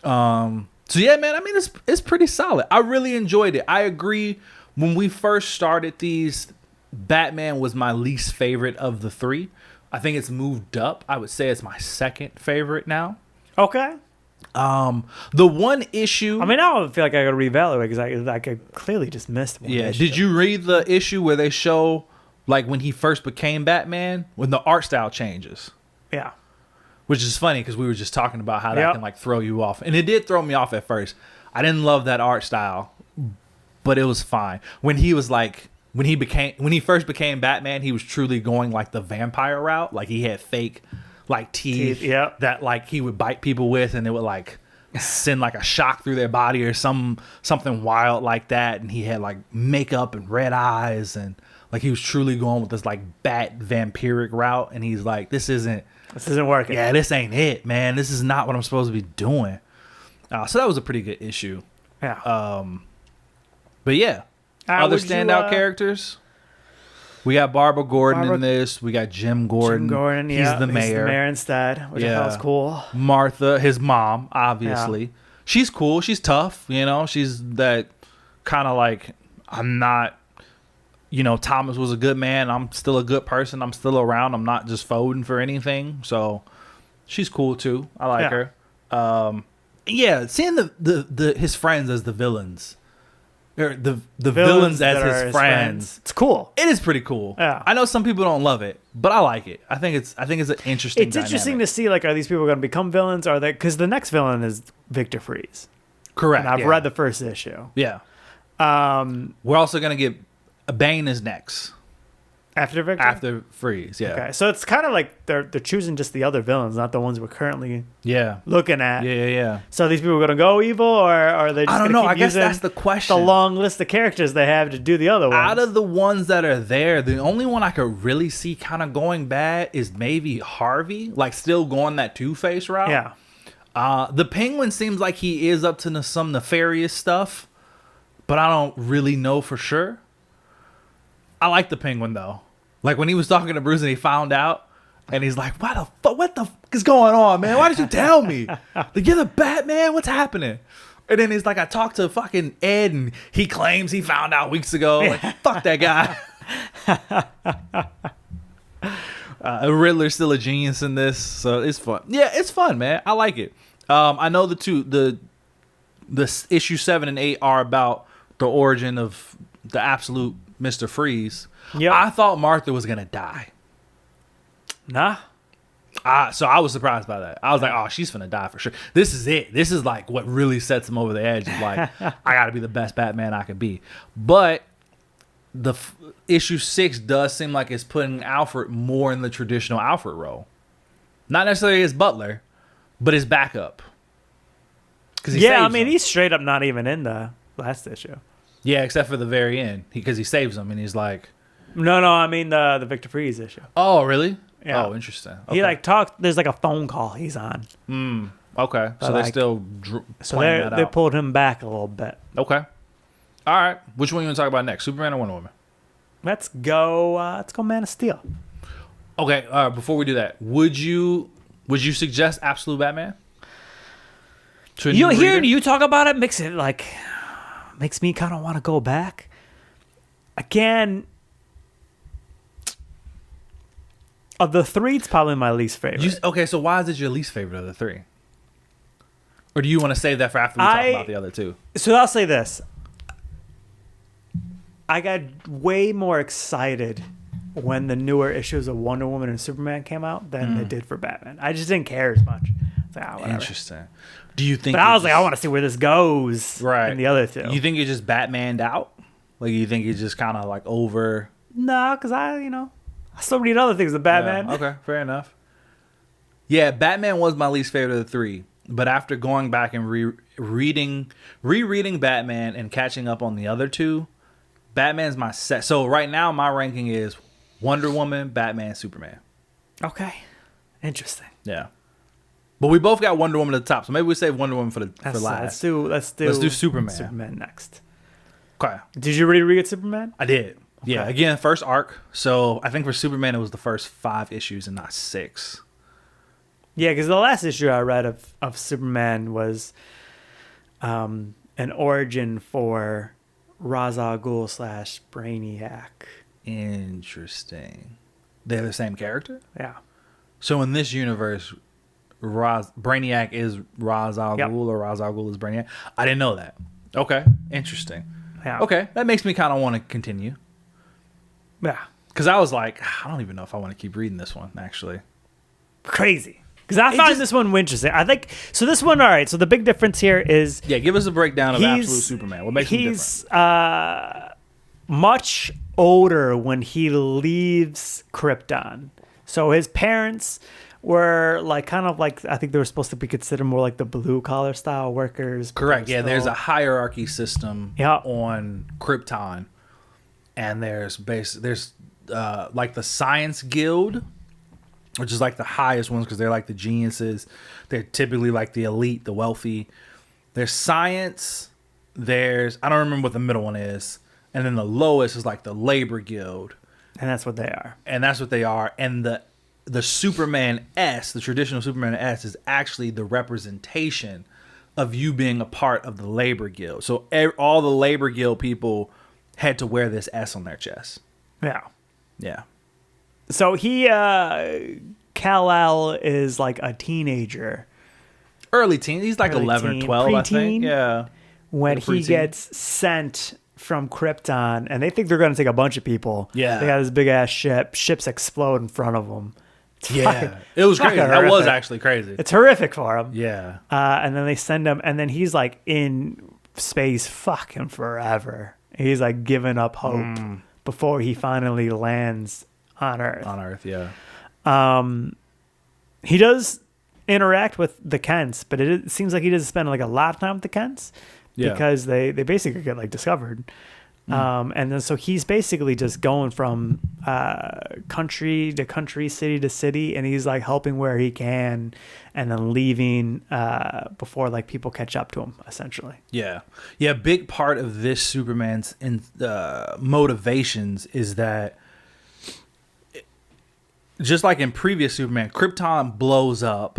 So yeah, man, I mean, it's pretty solid. I really enjoyed it. I agree. When we first started these, Batman was my least favorite of the three. I think it's moved up. I would say it's my second favorite now. Okay. The one issue... I mean, I don't feel like I got to reevaluate because I could clearly just missed one. Yeah. issue. Did you read the issue where they show, like, when he first became Batman, when the art style changes? Yeah. Which is funny because we were just talking about how that can, like, throw you off. And it did throw me off at first. I didn't love that art style, but it was fine. When he was, like... When he first became Batman, he was truly going like the vampire route. Like he had fake like teeth that like he would bite people with, and it would like send like a shock through their body or something wild like that. And he had like makeup and red eyes, and like he was truly going with this like bat vampiric route. And he's like, this isn't working. Yeah, this ain't it, man. This is not what I'm supposed to be doing. So that was a pretty good issue. Yeah. But yeah. Other standout characters. We got Barbara Gordon in this. We got Jim Gordon. He's the mayor. He's the mayor instead, which I thought was cool. Martha, his mom, obviously. Yeah. She's cool. She's tough. You know, she's that kind of like, I'm not, Thomas was a good man. I'm still a good person. I'm still around. I'm not just folding for anything. So she's cool too. I like her. Seeing his friends as the villains. Or the villains as his friends. It's cool. It is pretty cool. Yeah. I know some people don't love it, but I like it. I think it's an interesting. It's interesting to see, like, are these people going to become villains? Are they? Because the next villain is Victor Freeze. Correct. And I've read the first issue. Yeah. We're also going to get Bane is next. After Victor? After Freeze, yeah. Okay, so it's kind of like they're choosing just the other villains, not the ones we're currently looking at. Yeah. So are these people going to go evil, or are they just I don't know. I guess that's the question. The long list of characters they have to do the other ones. Out of the ones that are there, the only one I could really see kind of going bad is maybe Harvey, like still going that Two-Face route. Yeah. The Penguin seems like he is up to some nefarious stuff, but I don't really know for sure. I like the Penguin though. Like when he was talking to Bruce and he found out, and he's like, "What the fuck is going on, man? Why did you tell me? Like, you're the Batman? What's happening?" And then he's like, "I talked to fucking Ed, and he claims he found out weeks ago." Like, fuck that guy. Riddler's still a genius in this, so it's fun. Yeah, it's fun, man. I like it. I know the issue 7 and 8 are about the origin of the absolute Mr. Freeze. Yep. I thought Martha was gonna die. Nah. So I was surprised by that. I was like, oh, she's finna die for sure. This is it. This is like what really sets him over the edge. Of like, I gotta be the best Batman I could be. But the issue 6 does seem like it's putting Alfred more in the traditional Alfred role. Not necessarily his butler, but his backup. He's straight up not even in the last issue. Yeah, except for the very end, because he saves him, and he's like, "No, I mean the Victor Freeze issue." Oh, really? Yeah. Oh, interesting. Okay. He like talked. There's like a phone call he's on. Okay, but so they're still playing that out. They pulled him back a little bit. Okay. All right. Which one you want to talk about next? Superman or Wonder Woman? Let's go. Man of Steel. Okay. Before we do that, would you suggest Absolute Batman? Hearing you talk about it makes me kind of want to go back. Again, of the three, it's probably my least favorite. Okay, so why is it your least favorite of the three? Or do you want to save that for after we talk about the other two? So I'll say this. I got way more excited when the newer issues of Wonder Woman and Superman came out than they did for Batman. I just didn't care as much. It's like, whatever. Interesting. Do you think? But I was like, I want to see where this goes. Right. In the other two. You think you're just Batmaned out? Like you think you're just kind of like over? No, because I still read other things than Batman. Yeah, okay, fair enough. Yeah, Batman was my least favorite of the three. But after going back and rereading Batman and catching up on the other two, Batman's my set. So right now my ranking is Wonder Woman, Batman, Superman. Okay. Interesting. Yeah. But we both got Wonder Woman at the top, so maybe we save Wonder Woman for last. Let's do Superman. Superman next. Okay. Did you really read Superman? I did. Okay. Yeah. Again, first arc. So I think for Superman, it was the first 5 issues and not 6. Yeah, because the last issue I read of Superman was an origin for Ra's al Ghul / Brainiac. Interesting. They're the same character? Yeah. So in this universe, Brainiac is Ra's al Ghul, or Ra's al Ghul is Brainiac? I didn't know that. Okay. Interesting. Yeah. Okay. That makes me kind of want to continue. Yeah. Because I was like, I don't even know if I want to keep reading this one, actually. Crazy. Because I find this one interesting. I think, so this one, all right, so the big difference here is... Yeah, give us a breakdown of Absolute Superman. What makes him different? He's much older when he leaves Krypton. So his parents were like, kind of like, I think they were supposed to be considered more like the blue-collar style workers. Correct, yeah, there's a hierarchy system on Krypton. And there's like the Science Guild, which is like the highest ones because they're like the geniuses. They're typically like the elite, the wealthy. There's science. I don't remember what the middle one is. And then the lowest is like the labor guild. And that's what they are. And the Superman S, the traditional Superman S, is actually the representation of you being a part of the labor guild. So all the labor guild people had to wear this S on their chest. Yeah. Yeah. So Kal-El is like a teenager. Early teen. He's like 11 or 12, I think. Yeah. When he gets sent from Krypton, and they think they're going to take a bunch of people. Yeah. They got this big-ass ship. Ships explode in front of them. It was crazy. That was actually crazy. It's horrific for him. Yeah. And then they send him, and then he's like in space fucking forever. He's like giving up hope before he finally lands on Earth. On Earth, yeah. He does interact with the Kents, but it seems like he doesn't spend like a lot of time with the Kents because they basically get like discovered. And then so he's basically just going from country to country, city to city, and he's like helping where he can and then leaving before like people catch up to him, essentially. Yeah. Yeah, a big part of this Superman's motivations is that just like in previous Superman, Krypton blows up.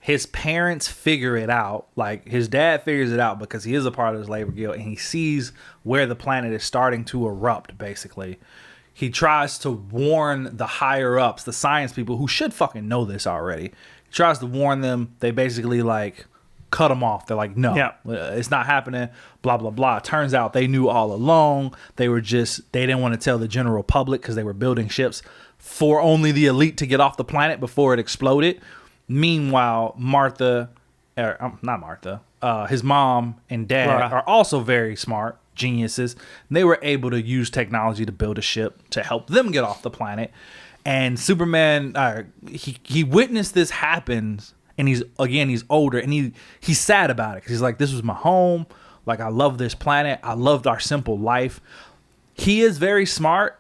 His parents figure it out. Like, his dad figures it out because he is a part of this labor guild, and he sees where the planet is starting to erupt, basically. He tries to warn the higher-ups, the science people, who should fucking know this already. He tries to warn them. They basically, like, cut him off. They're like, no, it's not happening, blah, blah, blah. Turns out they knew all along. They didn't want to tell the general public because they were building ships for only the elite to get off the planet before it exploded. Meanwhile, his mom and dad are also very smart geniuses. They were able to use technology to build a ship to help them get off the planet. And Superman, he witnessed this happen, and he's older, and he's sad about it because he's like, this was my home. Like, I love this planet. I loved our simple life. He is very smart,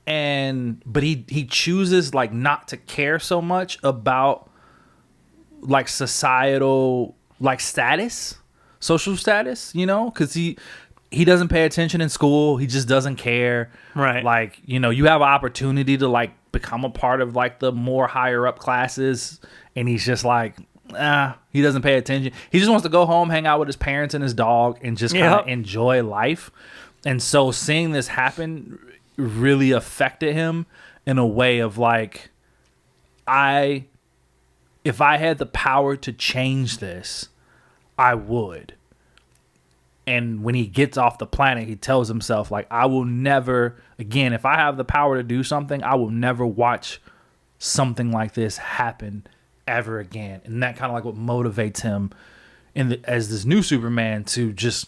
but he chooses like not to care so much about like societal like social status, you know, because he doesn't pay attention in school. He just doesn't care. Right. Like, you know, you have an opportunity to like become a part of like the more higher up classes, and he's just like, he doesn't pay attention. He just wants to go home, hang out with his parents and his dog, and just kind of enjoy life. And so seeing this happen really affected him in a way of like, if I had the power to change this, I would. And when he gets off the planet, he tells himself, like, I will never, again, if I have the power to do something, I will never watch something like this happen ever again. And that kind of like what motivates him as this new Superman to just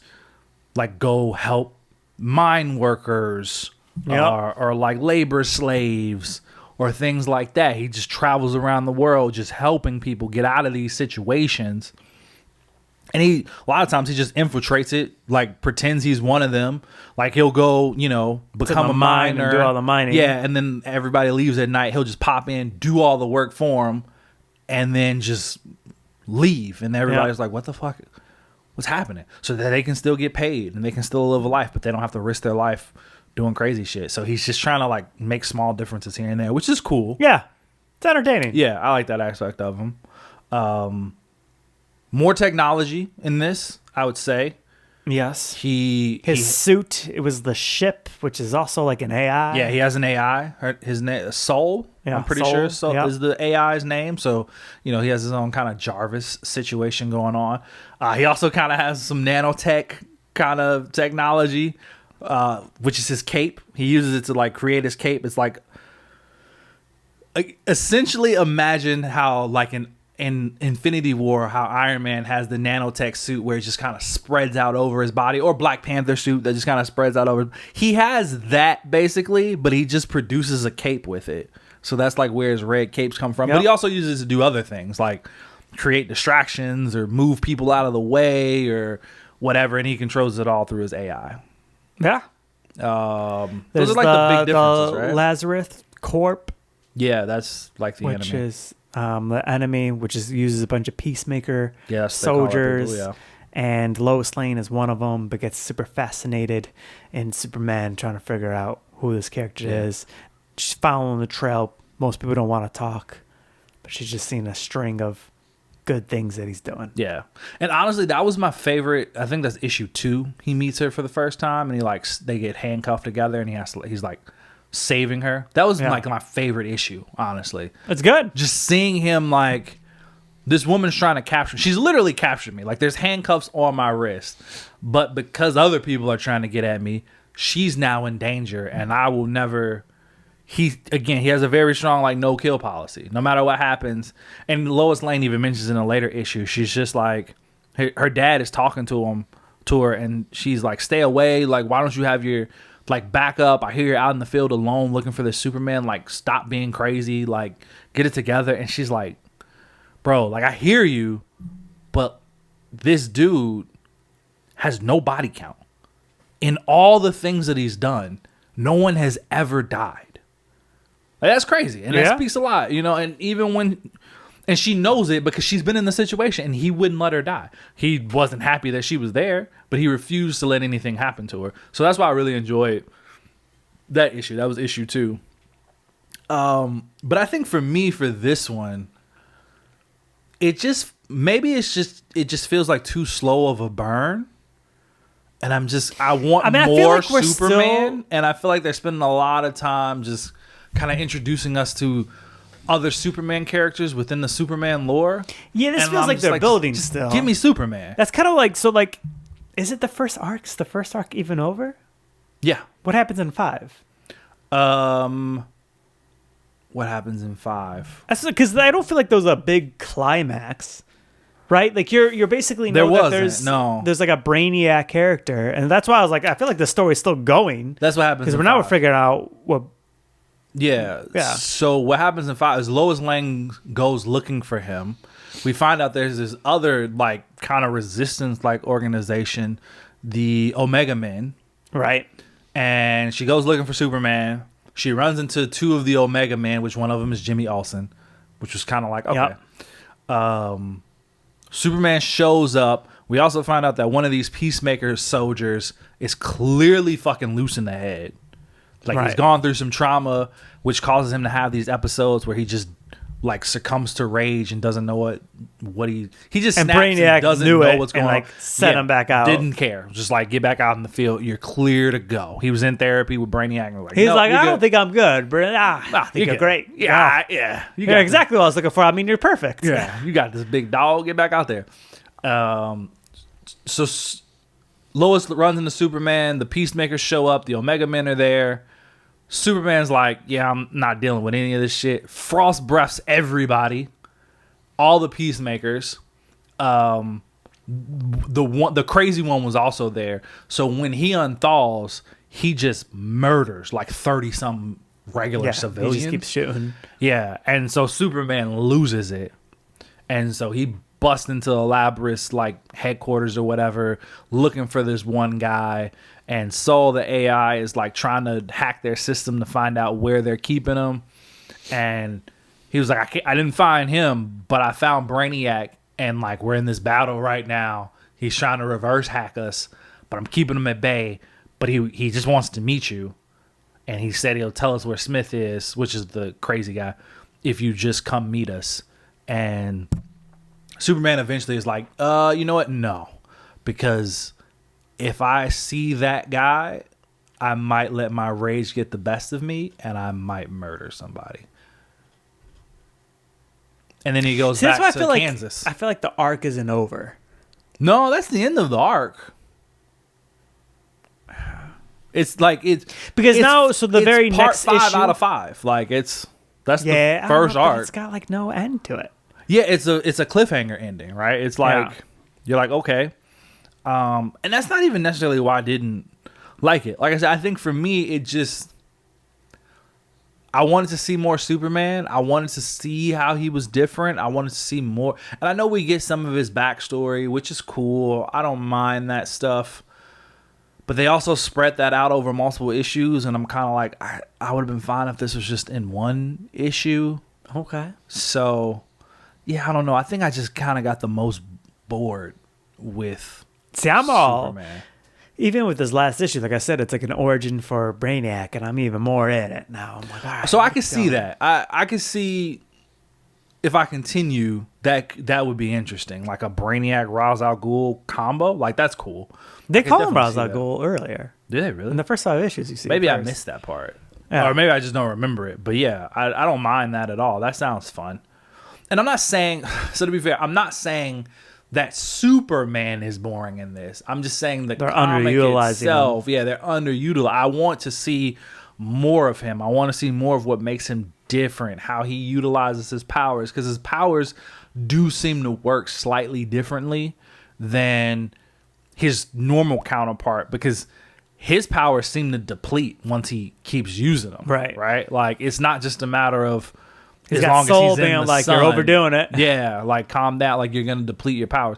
like go help mine workers or like labor slaves or things like that. He just travels around the world just helping people get out of these situations. And a lot of times he just infiltrates it, like pretends he's one of them. Like he'll go, you know, become a miner. And do all the mining. Yeah, and then everybody leaves at night. He'll just pop in, do all the work for him, and then just leave. And everybody's like, what the fuck? What's happening? So that they can still get paid and they can still live a life, but they don't have to risk their life doing crazy shit. So he's just trying to like make small differences here and there, which is cool. Yeah. It's entertaining. Yeah, I like that aspect of him. More technology in this, I would say. Yes. His suit, it was the ship, which is also like an AI. Yeah, he has an AI. His name, Soul. Yeah, I'm pretty sure Soul is the AI's name. So, he has his own kind of Jarvis situation going on. He also kind of has some nanotech kind of technology, which is his cape. He uses it to like create his cape. It's like essentially imagine how like in Infinity War, how Iron Man has the nanotech suit where it just kind of spreads out over his body, or Black Panther suit that just kind of spreads out over. He has that basically, but he just produces a cape with it. So that's like where his red capes come from. Yep. But he also uses it to do other things like create distractions or move people out of the way or whatever. And he controls it all through his AI. Yeah. Those are like the big differences, right? Lazarus Corp. Yeah, that's like the enemy. Which is the enemy, which uses a bunch of peacemaker soldiers. People, and Lois Lane is one of them, but gets super fascinated in Superman trying to figure out who this character is. She's following the trail. Most people don't want to talk, but she's just seen a string of good things that he's doing. Yeah. And honestly, that was my favorite. I think that's issue 2. He meets her for the first time, and they get handcuffed together, and he's like saving her. That was like my favorite issue, honestly. It's good. Just seeing him like, this woman's trying to capture. She's literally captured me. Like there's handcuffs on my wrist, but because other people are trying to get at me, she's now in danger, and I will never. He has a very strong like no kill policy, no matter what happens. And Lois Lane even mentions in a later issue, she's just like, her dad is talking to her, and she's like, stay away. Like, why don't you have your like back up? I hear you're out in the field alone looking for the Superman. Like, stop being crazy. Like, get it together. And she's like, bro, like I hear you, but this dude has no body count. In all the things that he's done, no one has ever died. Like, that's crazy. And that speaks a lot, and even and she knows it because she's been in the situation, and he wouldn't let her die. He wasn't happy that she was there, but he refused to let anything happen to her. So that's why I really enjoyed that issue. That was issue 2. But I think for me, for this one, it just feels like too slow of a burn. And I want more Superman. And I feel like they're spending a lot of time just kind of introducing us to other Superman characters within the Superman lore. Yeah, this feels like they're building still. Give me Superman. That's kind of like, so like, is it the first arc? Is the first arc even over? Yeah. What happens in 5? What happens in 5? That's because I don't feel like there was a big climax, right? Like you're basically there's like a Brainiac character, and that's why I was like, I feel like the story's still going. That's what happens because we're figuring out what. Yeah. So what happens in 5 is Lois Lane goes looking for him. We find out there's this other like kind of resistance like organization, the Omega Men. Right. And she goes looking for Superman. She runs into 2 of the Omega Men, which one of them is Jimmy Olsen, which was kind of like, okay. Yep. Superman shows up. We also find out that one of these Peacemaker soldiers is clearly fucking loose in the head. Like he's gone through some trauma, which causes him to have these episodes where he just like succumbs to rage and doesn't know what he just snaps Brainiac and doesn't know what's going on. Sent him back out. Didn't care. Just like get back out in the field. You're clear to go. He was in therapy with Brainiac. And he's like, I don't think I'm good, but I think you're great. Yeah. You're exactly what I was looking for. I mean, you're perfect. Yeah, you got this big dog. Get back out there. So Lois runs into Superman. The Peacemakers show up. The Omega Men are there. Superman's like, yeah, I'm not dealing with any of this shit. Frost breaths everybody, all the Peacemakers. The crazy one was also there. So when he unthaws, he just murders like 30-something regular civilians. He just keeps shooting. Yeah, and so Superman loses it, and so he busts into Elaborate's like headquarters or whatever, looking for this one guy. And Soul, the AI, is like trying to hack their system to find out where they're keeping him. And he was like, I didn't find him, but I found Brainiac, and like we're in this battle right now. He's trying to reverse hack us, but I'm keeping him at bay. But he just wants to meet you, and he said he'll tell us where Smith is, which is the crazy guy, if you just come meet us. And Superman eventually is like, you know what? No, because if I see that guy, I might let my rage get the best of me, and I might murder somebody. And then he goes back to Kansas. I feel like the arc isn't over. No, that's the end of the arc. It's like it's because now, so the very next part 5 issue, out of 5. Like that's the first arc. It's got like no end to it. Yeah, it's a cliffhanger ending, right? It's like you're like, okay, and that's not even necessarily why I didn't like it. Like I said, I think for me, it just. I wanted to see more Superman. I wanted to see how he was different. I wanted to see more. And I know we get some of his backstory, which is cool. I don't mind that stuff. But they also spread that out over multiple issues. And I'm kind of like, I would have been fine if this was just in one issue. Okay. So, yeah, I don't know. I think I just kind of got the most bored with Superman. Even with this last issue, like I said, it's like an origin for Brainiac, and I'm even more in it now. I'm like, all right. So I can see that. I can see if I continue that would be interesting, like a Brainiac Ra's al Ghul combo. Like that's cool. They call him Ra's al Ghul earlier. Did they really? In the first 5 issues, you see. Maybe I missed that part, or maybe I just don't remember it. But yeah, I don't mind that at all. That sounds fun. And I'm not saying. So to be fair, I'm not saying that Superman is boring in this. I'm just saying the comic itself. Yeah, they're underutilized. I want to see more of him. I want to see more of what makes him different, how he utilizes his powers, because his powers do seem to work slightly differently than his normal counterpart, because his powers seem to deplete once he keeps using them. Right? Like, it's not just a matter of as long as he's in the like sun, you're overdoing it. Yeah, like calm down, like you're gonna deplete your powers.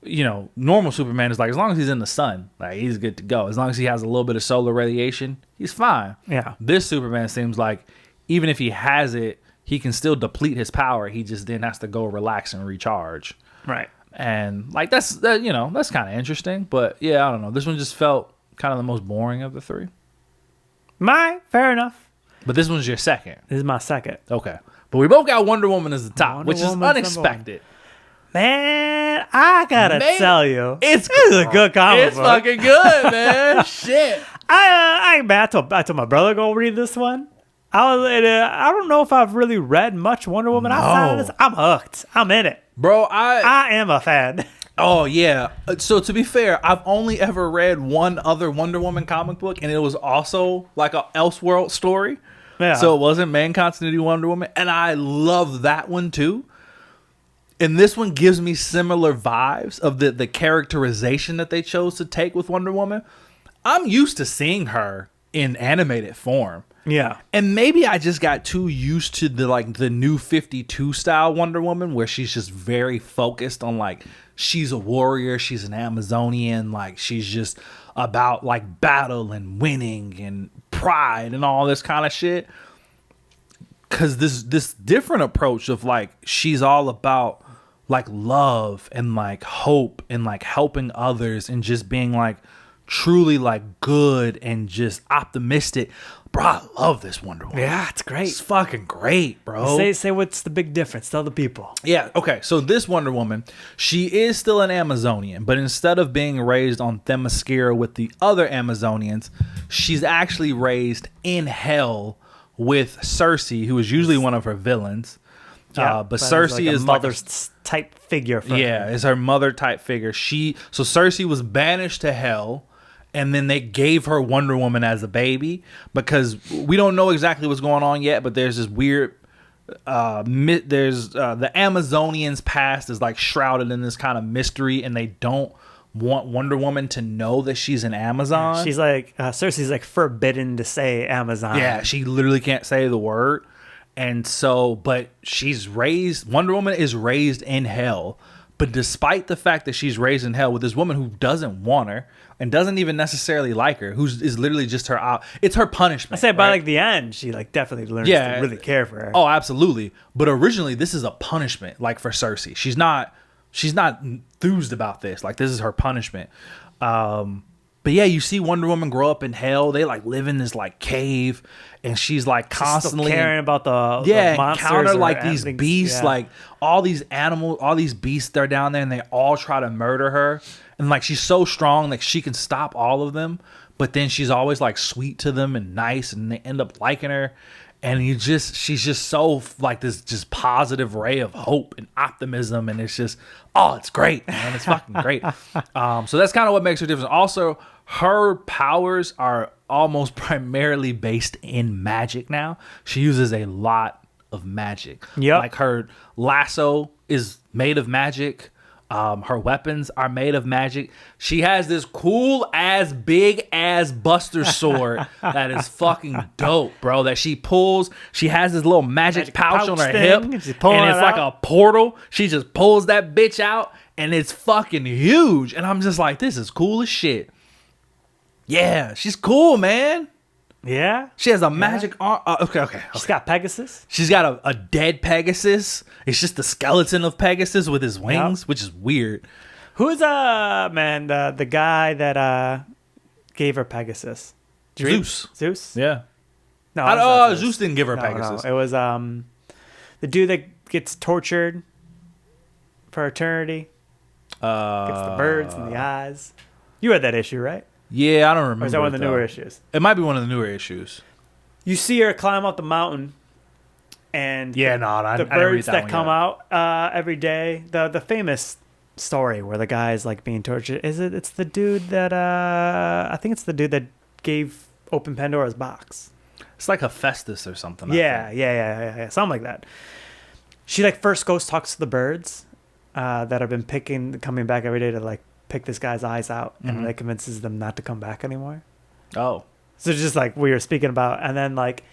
You know, normal Superman is like, as long as he's in the sun, like he's good to go. As long as he has a little bit of solar radiation, he's fine. Yeah. This Superman seems like even if he has it, he can still deplete his power. He just then has to go relax and recharge. Right. And like that's kind of interesting. But yeah, I don't know. This one just felt kind of the most boring of the 3. Fair enough. But this one's your second. This is my second. Okay. But we both got Wonder Woman as the top, which is unexpected. Man, I gotta tell you, this is a good comic book. It's fucking good, man. Shit. I told my brother to go read this one. I don't know if I've really read much Wonder Woman outside of this. I'm hooked. I'm in it, bro. I am a fan. Oh yeah. So to be fair, I've only ever read one other Wonder Woman comic book, and it was also like a Elseworld story. Yeah. So it wasn't main continuity Wonder Woman, and I love that one too. And this one gives me similar vibes of the characterization that they chose to take with Wonder Woman. I'm used to seeing her in animated form. Yeah. And maybe I just got too used to the new 52 style Wonder Woman, where she's just very focused on like she's a warrior, she's an Amazonian, like she's just about like battle and winning and pride and all this kind of shit. Cause this different approach of like she's all about like love and like hope and like helping others and just being like truly like good and just optimistic. Bro, I love this Wonder Woman. Yeah, it's great. It's fucking great, bro. Say what's the big difference? Tell the people. Yeah, okay. So this Wonder Woman, she is still an Amazonian, but instead of being raised on Themyscira with the other Amazonians, she's actually raised in hell with Cersei, who is usually one of her villains. Yeah, but Cersei like is mother's type figure for her. Is her mother type figure. So Cersei was banished to hell. And then they gave her Wonder Woman as a baby, because we don't know exactly what's going on yet, but there's this weird the Amazonians' past is like shrouded in this kind of mystery, and they don't want Wonder Woman to know that she's an Amazon. She's like Cersei's like forbidden to say Amazon. Yeah, she literally can't say the word. And so, but Wonder Woman is raised in hell But despite the fact that she's raising hell with this woman who doesn't want her and doesn't even necessarily like her, is literally just her, it's her punishment. I said by like the end, she like definitely learns to really care for her. Oh, absolutely. But originally, this is a punishment, like for Cersei. She's not enthused about this. Like this is her punishment. But yeah, you see Wonder Woman grow up in hell. They like live in this like cave, and she's like constantly still caring about the monsters encounter like these beasts, like all these animals, all these beasts. They're down there, and they all try to murder her. And like she's so strong, like she can stop all of them. But then she's always like sweet to them and nice, and they end up liking her. And she's just so like this just positive ray of hope and optimism, and it's just, oh, it's great, man. It's fucking great. So that's kind of what makes her different. Also, her powers are almost primarily based in magic now. She uses a lot of magic. Yep. Like her lasso is made of magic. Her weapons are made of magic. She has this cool ass, big ass Buster sword that is fucking dope, bro. That she pulls. She has this little magic pouch on her hip, and it's like a portal. She just pulls that bitch out, and it's fucking huge. And I'm just like, this is cool as shit. Yeah, she's cool, man. Yeah, she has a magic arm. Okay. She's got Pegasus. She's got a dead Pegasus. It's just the skeleton of Pegasus with his wings, which is weird. Who's man the guy that gave her Pegasus? Zeus. Yeah. No, Zeus didn't give her Pegasus. No, it was the dude that gets tortured for eternity. Gets the birds in the eyes. You read that issue, right? Yeah, I don't remember. Or is that one of the newer issues? It might be one of the newer issues. You see her climb up the mountain, and the birds that come out every day. The famous story where the guy is like being tortured. It's the dude that I think it's the dude that opened Pandora's box. It's like Hephaestus or something. Yeah, something like that. She like first goes talks to the birds that have been coming back every day to like pick this guy's eyes out, and that convinces them not to come back anymore. Oh. So just like we were speaking about, and then like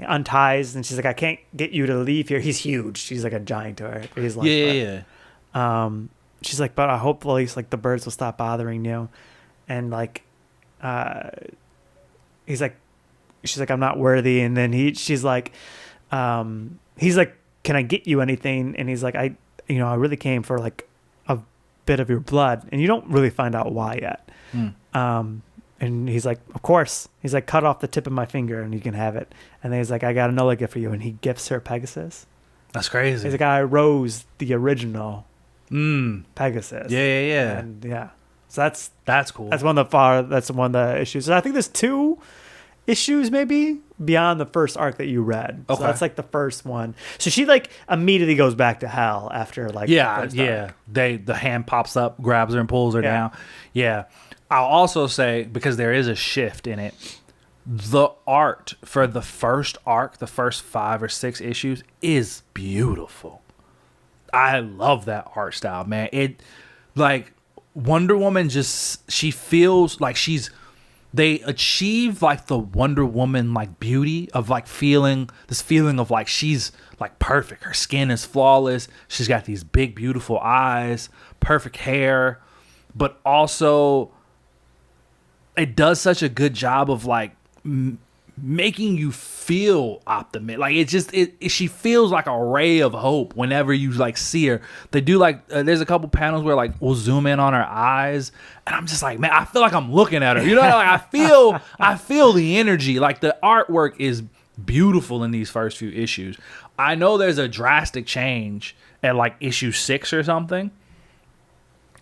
unties, and she's like, I can't get you to leave here. He's huge. She's like a giant to her. He's like, she's like, but I hope at least like the birds will stop bothering you. And like, she's like, I'm not worthy. And then she's like, he's like, can I get you anything? And he's like, I really came for like a bit of your blood, and you don't really find out why yet. And he's like, of course. He's like, cut off the tip of my finger and you can have it. And then he's like, I got another gift for you. And he gifts her Pegasus. That's crazy. He's like, I rose the original Pegasus. Yeah. And so that's cool. That's one of the issues. So I think there's 2 issues maybe beyond the first arc that you read. Okay. So that's like the first one. So she like immediately goes back to hell after like the first arc. The hand pops up, grabs her and pulls her down. Yeah. I'll also say, because there is a shift in it, the art for the first arc, the first 5 or 6 issues, is beautiful. I love that art style, man. It, like, Wonder Woman she feels like they achieve like the Wonder Woman like beauty of like this feeling of like she's like perfect. Her skin is flawless. She's got these big, beautiful eyes, perfect hair, but also it does such a good job of like making you feel optimistic. Like she feels like a ray of hope whenever you like see her. They do like there's a couple panels where like we'll zoom in on her eyes, and I'm just like, man, I feel like I'm looking at her. You know, like I feel the energy. Like the artwork is beautiful in these first few issues. I know there's a drastic change at like issue 6 or something.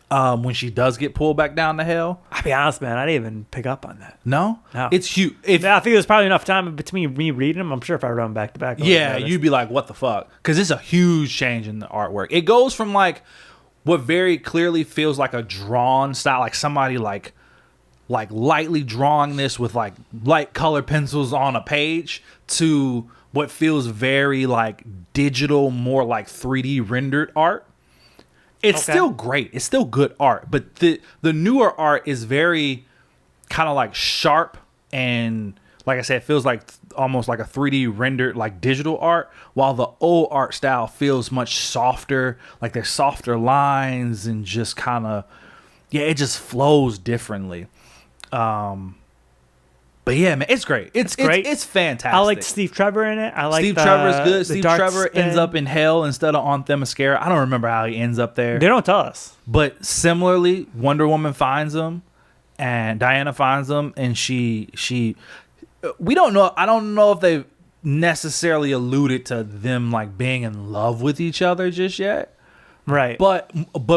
When she does get pulled back down to hell. I'll be honest, man, I didn't even pick up on that. No? It's huge. I think there's probably enough time between me reading them. I'm sure if I run back to back. Yeah, you'd be like, what the fuck? Because it's a huge change in the artwork. It goes from like what very clearly feels like a drawn style, like somebody like lightly drawing this with like light color pencils on a page, to what feels very like digital, more like 3D rendered art. It's still great. It's still good art, but the newer art is very kind of like sharp and like I said, it feels like almost like a 3D rendered like digital art, while the old art style feels much softer. Like there's softer lines and just kind of, yeah, it just flows differently. But yeah, man, it's great. It's great. It's fantastic. I like Steve Trevor in it. I like Steve Trevor's good. Steve Trevor ends up in hell instead of on Themyscira. I don't remember how he ends up there. They don't tell us. But similarly, Wonder Woman finds him, and Diana finds him, and she. We don't know. I don't know if they necessarily alluded to them like being in love with each other just yet. Right. But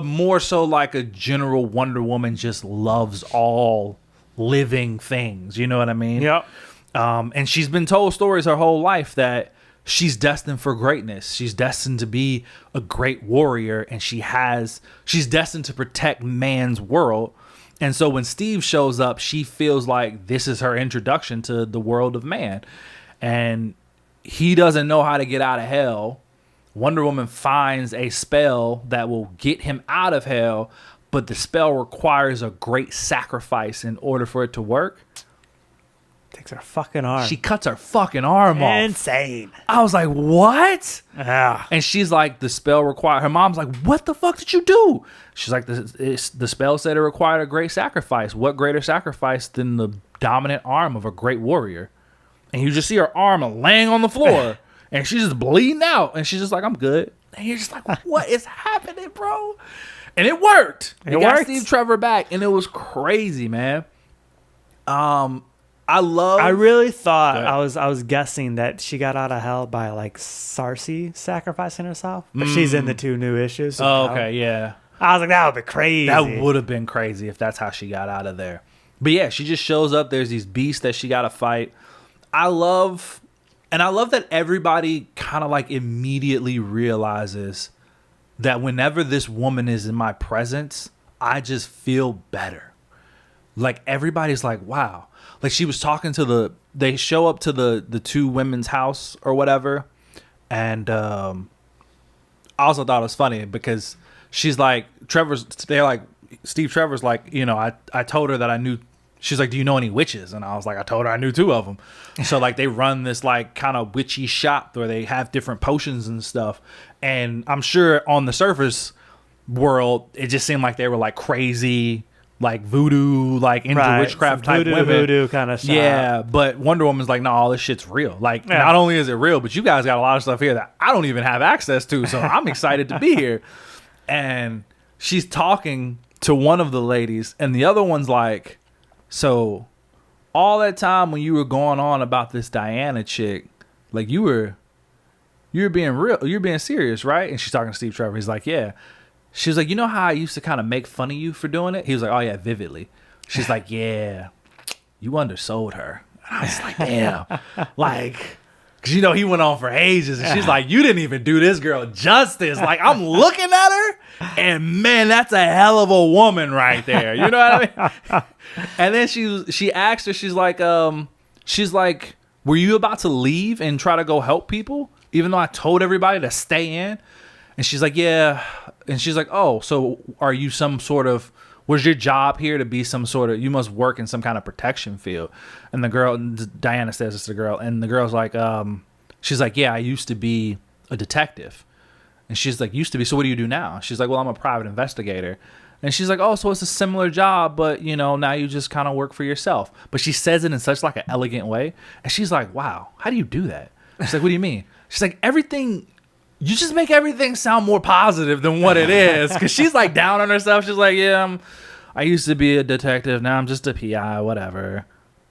more so like a general Wonder Woman just loves all living things, you know what I mean? Yep. And she's been told stories her whole life that she's destined for greatness. She's destined to be a great warrior, and she's destined to protect man's world. And so when Steve shows up, she feels like this is her introduction to the world of man. And he doesn't know how to get out of hell. Wonder Woman finds a spell that will get him out of hell, but the spell requires a great sacrifice in order for it to work. Takes her fucking arm. She cuts her fucking arm off. Insane. I was like, what? Yeah. And she's like, the spell required. Her mom's like, what the fuck did you do? She's like, the spell said it required a great sacrifice. What greater sacrifice than the dominant arm of a great warrior? And you just see her arm laying on the floor, and she's just bleeding out. And she's just like, I'm good. And you're just like, what is happening, bro? And it worked. It got Steve Trevor back, and it was crazy, man. I really thought I was guessing that she got out of hell by like Sarcy sacrificing herself, but she's in the 2 new issues. So okay, yeah. I was like, that would be crazy. That would have been crazy if that's how she got out of there. But yeah, she just shows up. There's these beasts that she got to fight. I love that everybody kind of like immediately realizes that whenever this woman is in my presence, I just feel better. Like everybody's like, wow. Like she was talking to they show up to the 2 women's house or whatever. And I also thought it was funny because she's like, Steve Trevor's like, you know, I told her that I knew. She's like, do you know any witches? And I was like, I told her I knew 2 of them. So like they run this like kind of witchy shop where they have different potions and stuff. And I'm sure on the surface world, it just seemed like they were like crazy, like voodoo, like into witchcraft type women. Voodoo kind of shop. Yeah, but Wonder Woman's like, no, all this shit's real. Like, not only is it real, but you guys got a lot of stuff here that I don't even have access to. So I'm excited to be here. And she's talking to one of the ladies, and the other one's like, so all that time when you were going on about this Diana chick, like you were being real, you're being serious, right? And she's talking to Steve Trevor. He's like, yeah. She was like, you know how I used to kind of make fun of you for doing it? He was like, oh yeah, vividly. She's like, yeah, you undersold her. And I was like, damn. Like, because you know he went on for ages, and she's like, you didn't even do this girl justice. Like, I'm looking at her, and man, that's a hell of a woman right there. You know what I mean? And then she asked her, she's like, were you about to leave and try to go help people, even though I told everybody to stay in? And she's like, yeah. And she's like, oh, so are you some sort of, was your job here to be some sort of, you must work in some kind of protection field? And the girl, Diana says this to the girl, and the girl's like, she's like, yeah, I used to be a detective. And she's like, used to be, so what do you do now? She's like, well, I'm a private investigator. And she's like, oh, so it's a similar job, but, you know, now you just kind of work for yourself. But she says it in such like an elegant way. And she's like, wow, how do you do that? She's like, what do you mean? She's like, everything, you just make everything sound more positive than what it is. Because she's like down on herself. She's like, yeah, I used to be a detective. Now I'm just a PI, whatever.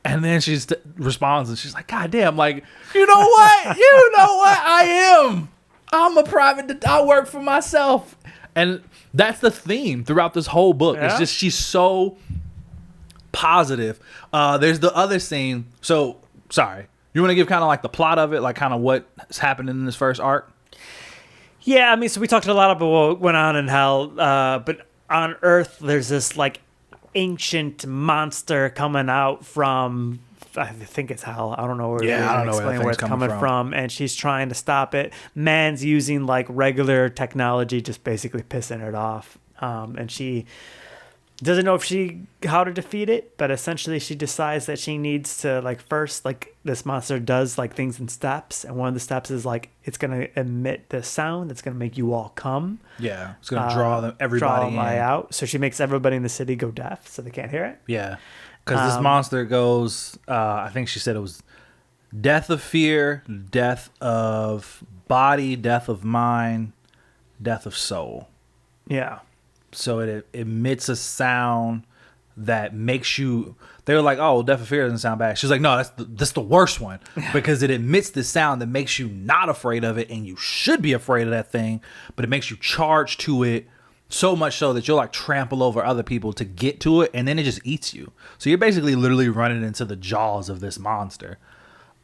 And then she responds and she's like, God damn, like, you know what? You know what? I am. I'm a private, I work for myself. And that's the theme throughout this whole book. Yeah. It's just, she's so positive. There's the other scene. So, sorry. You want to give kind of like the plot of it? Like kind of what's happening in this first arc? Yeah, I mean, so we talked a lot about what went on in hell. But on Earth, there's this like ancient monster coming out from, I think it's hell. I don't know where. Yeah, I don't know where it's coming from. And she's trying to stop it. Man's using like regular technology, just basically pissing it off. And she doesn't know how to defeat it, but essentially she decides that she needs to like first like this monster does like things in steps, and one of the steps is like it's gonna emit the sound that's gonna make you all come. Yeah, it's gonna draw everybody out. So she makes everybody in the city go deaf, so they can't hear it. Yeah, because this monster goes. I think she said it was death of fear, death of body, death of mind, death of soul. Yeah. So it emits a sound that makes you. They were like, "Oh, well, death of fear doesn't sound bad." She's like, "No, that's the worst one because it emits this sound that makes you not afraid of it, and you should be afraid of that thing, but it makes you charge to it so much so that you'll like trample over other people to get to it, and then it just eats you. So you're basically literally running into the jaws of this monster."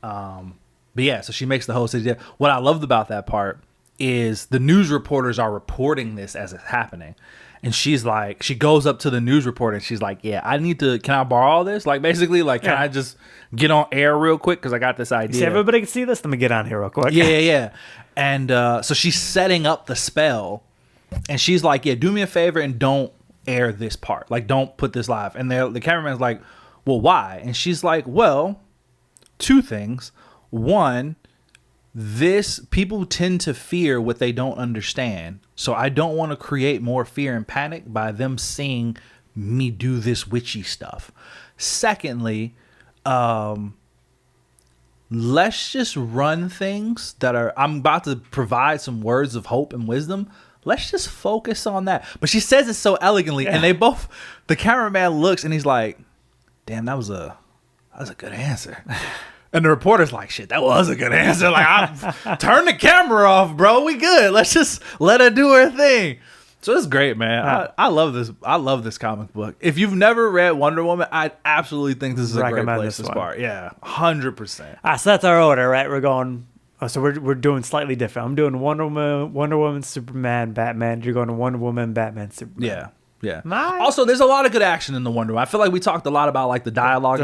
But yeah, so she makes the whole city. What I loved about that part is the news reporters are reporting this as it's happening. And she's like, she goes up to the news reporter and she's like, yeah, can I borrow this? Like, basically, like, can I just get on air real quick? Because I got this idea. See, everybody can see this. Let me get on here real quick. Yeah. And so she's setting up the spell. And she's like, yeah, do me a favor and don't air this part. Like, don't put this live. And the cameraman's like, well, why? And she's like, well, two things. One, people tend to fear what they don't understand. So I don't want to create more fear and panic by them seeing me do this witchy stuff. Secondly, let's just run things I'm about to provide some words of hope and wisdom. Let's just focus on that. But she says it so elegantly, and the cameraman looks and he's like, damn, that was a good answer. And the reporter's like, shit, that was a good answer. Like, turn the camera off, bro. We good. Let's just let her do her thing. So it's great, man. I love this. I love this comic book. If you've never read Wonder Woman, I absolutely think this is a great place to start. Yeah, 100%. So that's our order, right? We're going. Oh, so we're doing slightly different. I'm doing Wonder Woman, Superman, Batman. You're going to Wonder Woman, Batman, Superman. Yeah. Also, there's a lot of good action in the Wonder Woman. I feel like we talked a lot about like the dialogue.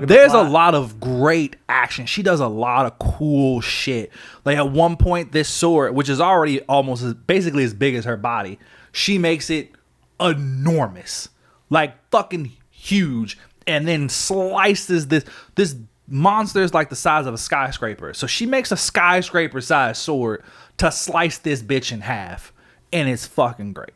There's a lot of great action. She does a lot of cool shit. Like at one point, this sword, which is already basically as big as her body, she makes it enormous, like fucking huge, and then slices this monster is like the size of a skyscraper. So she makes a skyscraper-sized sword to slice this bitch in half, and it's fucking great.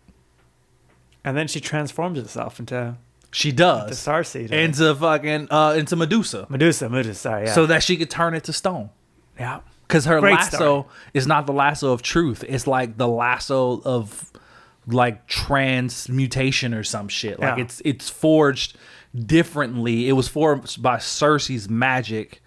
And then she transforms herself into. She does. Into Starseed. Into Medusa. Sorry, yeah. So that she could turn it to stone. Yeah. Because her lasso is not the lasso of truth. It's like the lasso of like transmutation or some shit. Like it's forged differently. It was forged by Cersei's magic.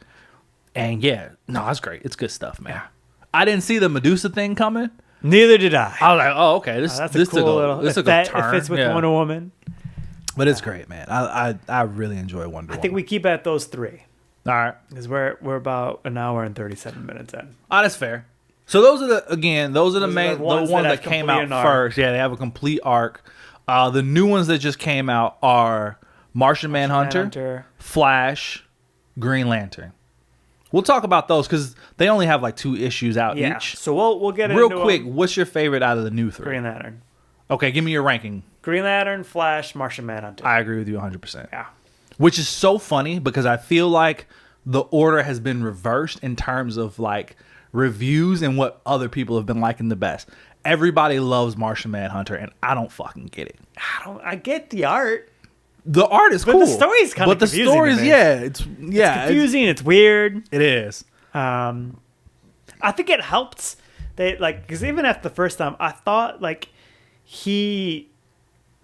And it's great. It's good stuff, man. Yeah. I didn't see the Medusa thing coming. Neither did I. I was like, oh, okay. This took a turn. It fits with Wonder Woman. But it's great, man. I really enjoy Wonder Woman. I think we keep at those three. All right. Because we're about an hour and 37 minutes in. Oh, that's fair. So those are the ones that came out first. Yeah, they have a complete arc. The new ones that just came out are Martian Manhunter, Flash, Green Lantern. We'll talk about those because they only have like 2 issues out each. So we'll get real quick. What's your favorite out of the new 3? Green Lantern. Okay, give me your ranking. Green Lantern, Flash, Martian Manhunter. I agree with you 100%. Yeah. Which is so funny because I feel like the order has been reversed in terms of like reviews and what other people have been liking the best. Everybody loves Martian Manhunter, and I don't fucking get it. I get the art. The art is cool. But the story's kind of confusing. But the story's, it's confusing. It's weird. It is. I think it helped. Because even after the first time, I thought like he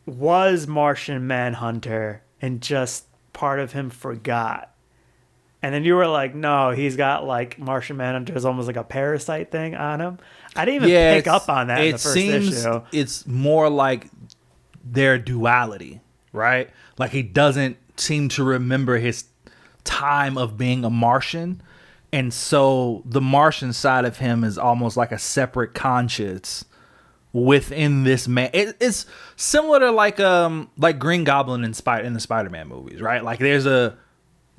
was Martian Manhunter and just part of him forgot. And then you were like, no, he's got like Martian Manhunter is almost like a parasite thing on him. I didn't even pick up on that in the first issue. It's more like their duality, right? Like he doesn't seem to remember his time of being a Martian. And so the Martian side of him is almost like a separate conscience within this man. It's similar to like Green Goblin in the Spider-Man movies, right? Like there's a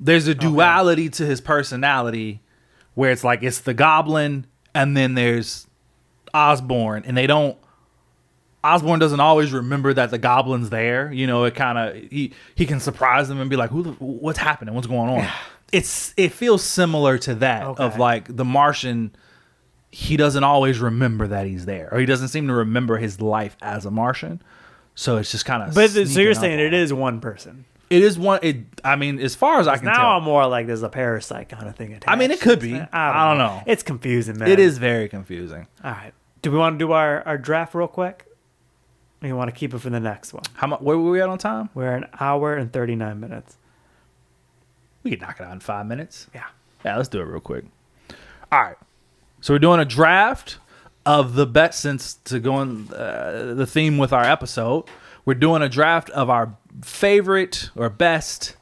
duality to his personality where it's like it's the Goblin and then there's Osborn, and they don't Osborn doesn't always remember that the Goblin's there. You know, it kind of he can surprise them and be like, what's happening? What's going on? It feels similar to that of like the Martian. He doesn't always remember that he's there, or he doesn't seem to remember his life as a Martian. So it's just kind of. But so you're saying it is one person. It is one. I mean, as far as I can tell, now I'm more like there's a parasite kind of thing attached. I mean, it could be. I don't know. It's confusing, man. It is very confusing. All right. Do we want to do our draft real quick? Or you want to keep it for the next one? How much? Where were we at on time? We're an hour and 39 minutes. We can knock it out in 5 minutes. Yeah. Yeah, let's do it real quick. All right. So we're doing a draft of the best, since to go on the theme with our episode. We're doing a draft of our favorite or best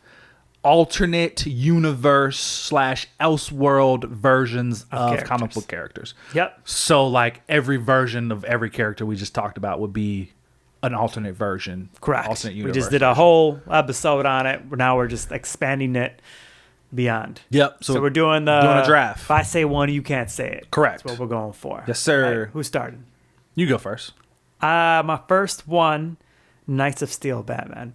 alternate universe / Elseworld versions of comic book characters. Yep. So like every version of every character we just talked about would be an alternate version. Correct. Alternate universe. We just did a whole episode on it. Now we're just expanding it beyond. Yep. So we're doing a draft. If I say one, you can't say it. Correct. That's what we're going for. Yes, sir. Right, who started? You go first. My first one, Knights of Steel Batman.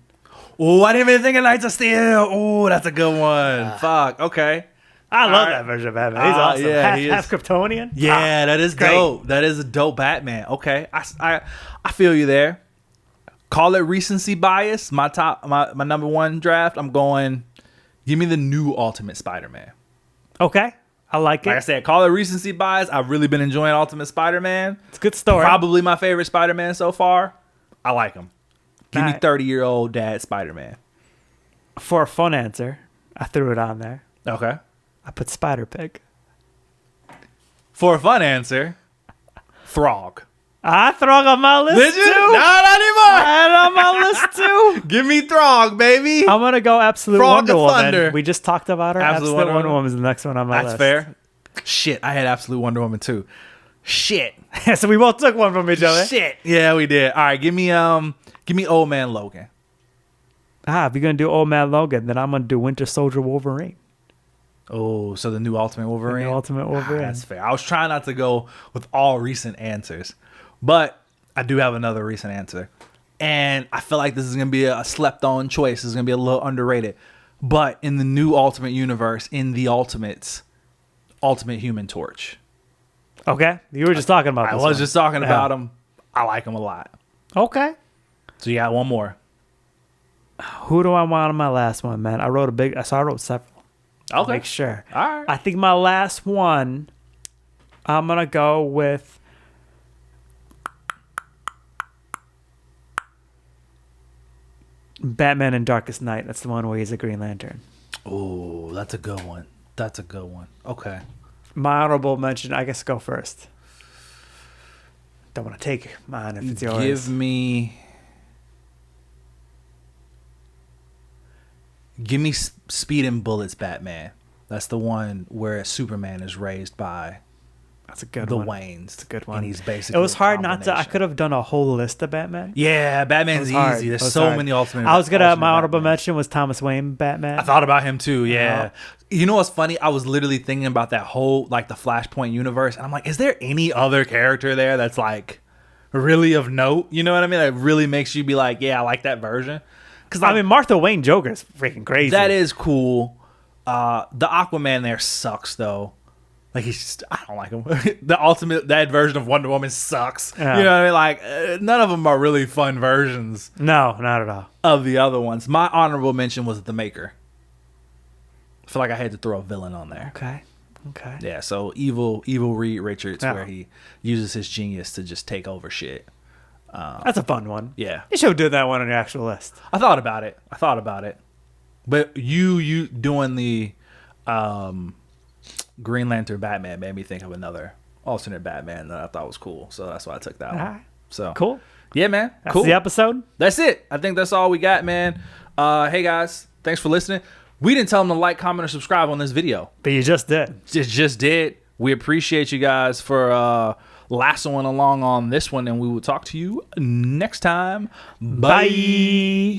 Oh, I didn't even think of Knights of Steel. Oh, that's a good one. Fuck. Okay. I love that version of Batman. He's awesome. Yeah, half Kryptonian. Yeah, that is great. dope. That is a dope Batman. Okay. I feel you there. Call it recency bias. My number one draft, I'm going, give me the new Ultimate Spider-Man. Okay. I like it. Like I said, call it recency bias. I've really been enjoying Ultimate Spider-Man. It's a good story. Probably my favorite Spider-Man so far. I like him. Give me right. 30-year-old dad Spider-Man. For a fun answer, I threw it on there. Okay. I put Spider-Pig. For a fun answer, Throg. I Throg on my list Did you? too. No, not anymore. I had on my list too. Give me Throg, baby. I'm gonna go Absolute Frog Wonder of Woman. Thunder. We just talked about her. Absolute Wonder Woman is the next one on my list. That's fair. Shit, I had Absolute Wonder Woman too. Shit. So we both took one from each other. Shit. Yeah, we did. All right, give me Old Man Logan. If you're gonna do Old Man Logan, then I'm gonna do Winter Soldier Wolverine. Oh, so the new Ultimate Wolverine? The new Ultimate Wolverine. That's fair. I was trying not to go with all recent answers, but I do have another recent answer. And I feel like this is going to be a slept-on choice. This is going to be a little underrated. But in the new Ultimate Universe, in the Ultimates, Ultimate Human Torch. Okay. You were just talking about this. I was just talking about him. I like him a lot. Okay. So you got one more. Who do I want on my last one, man? I wrote several. Okay. Make sure. All right. I think my last one, I'm going to go with Batman and Darkest Night. That's the one where he's a Green Lantern. Oh, that's a good one. That's a good one. Okay. My honorable mention, I guess go first. Don't want to take mine if it's yours. Give me Speed and Bullets Batman. That's the one where Superman is raised by That's a good the one. Waynes. It's a good one. And he's basically it was hard not to. I could have done a whole list of Batman. Yeah, Batman's easy. There's so many alternate. I was gonna. My honorable mention was Thomas Wayne Batman. I thought about him too. Yeah. You know what's funny? I was literally thinking about that whole like the Flashpoint universe, and I'm like, is there any other character there that's like really of note? You know what I mean? That really makes you be like, yeah, I like that version. Because I mean, Martha Wayne Joker is freaking crazy. That is cool. The Aquaman there sucks though. Like he's just, I don't like him. that version of Wonder Woman sucks. Yeah. You know what I mean? Like none of them are really fun versions. No, not at all. Of the other ones. My honorable mention was the Maker. I feel like I had to throw a villain on there. Okay. Yeah. So evil Reed Richards, where he uses his genius to just take over shit. That's a fun one. Yeah. You should have done that one on your actual list. I thought about it. But you doing the Green Lantern Batman made me think of another alternate Batman that I thought was cool. So that's why I took that one. Right. So cool. Yeah, man. That's cool. the episode. That's it. I think that's all we got, man. Hey guys, thanks for listening. We didn't tell them to like, comment, or subscribe on this video. But you just did. Just did. We appreciate you guys for lassoing along on this one, and we will talk to you next time. Bye.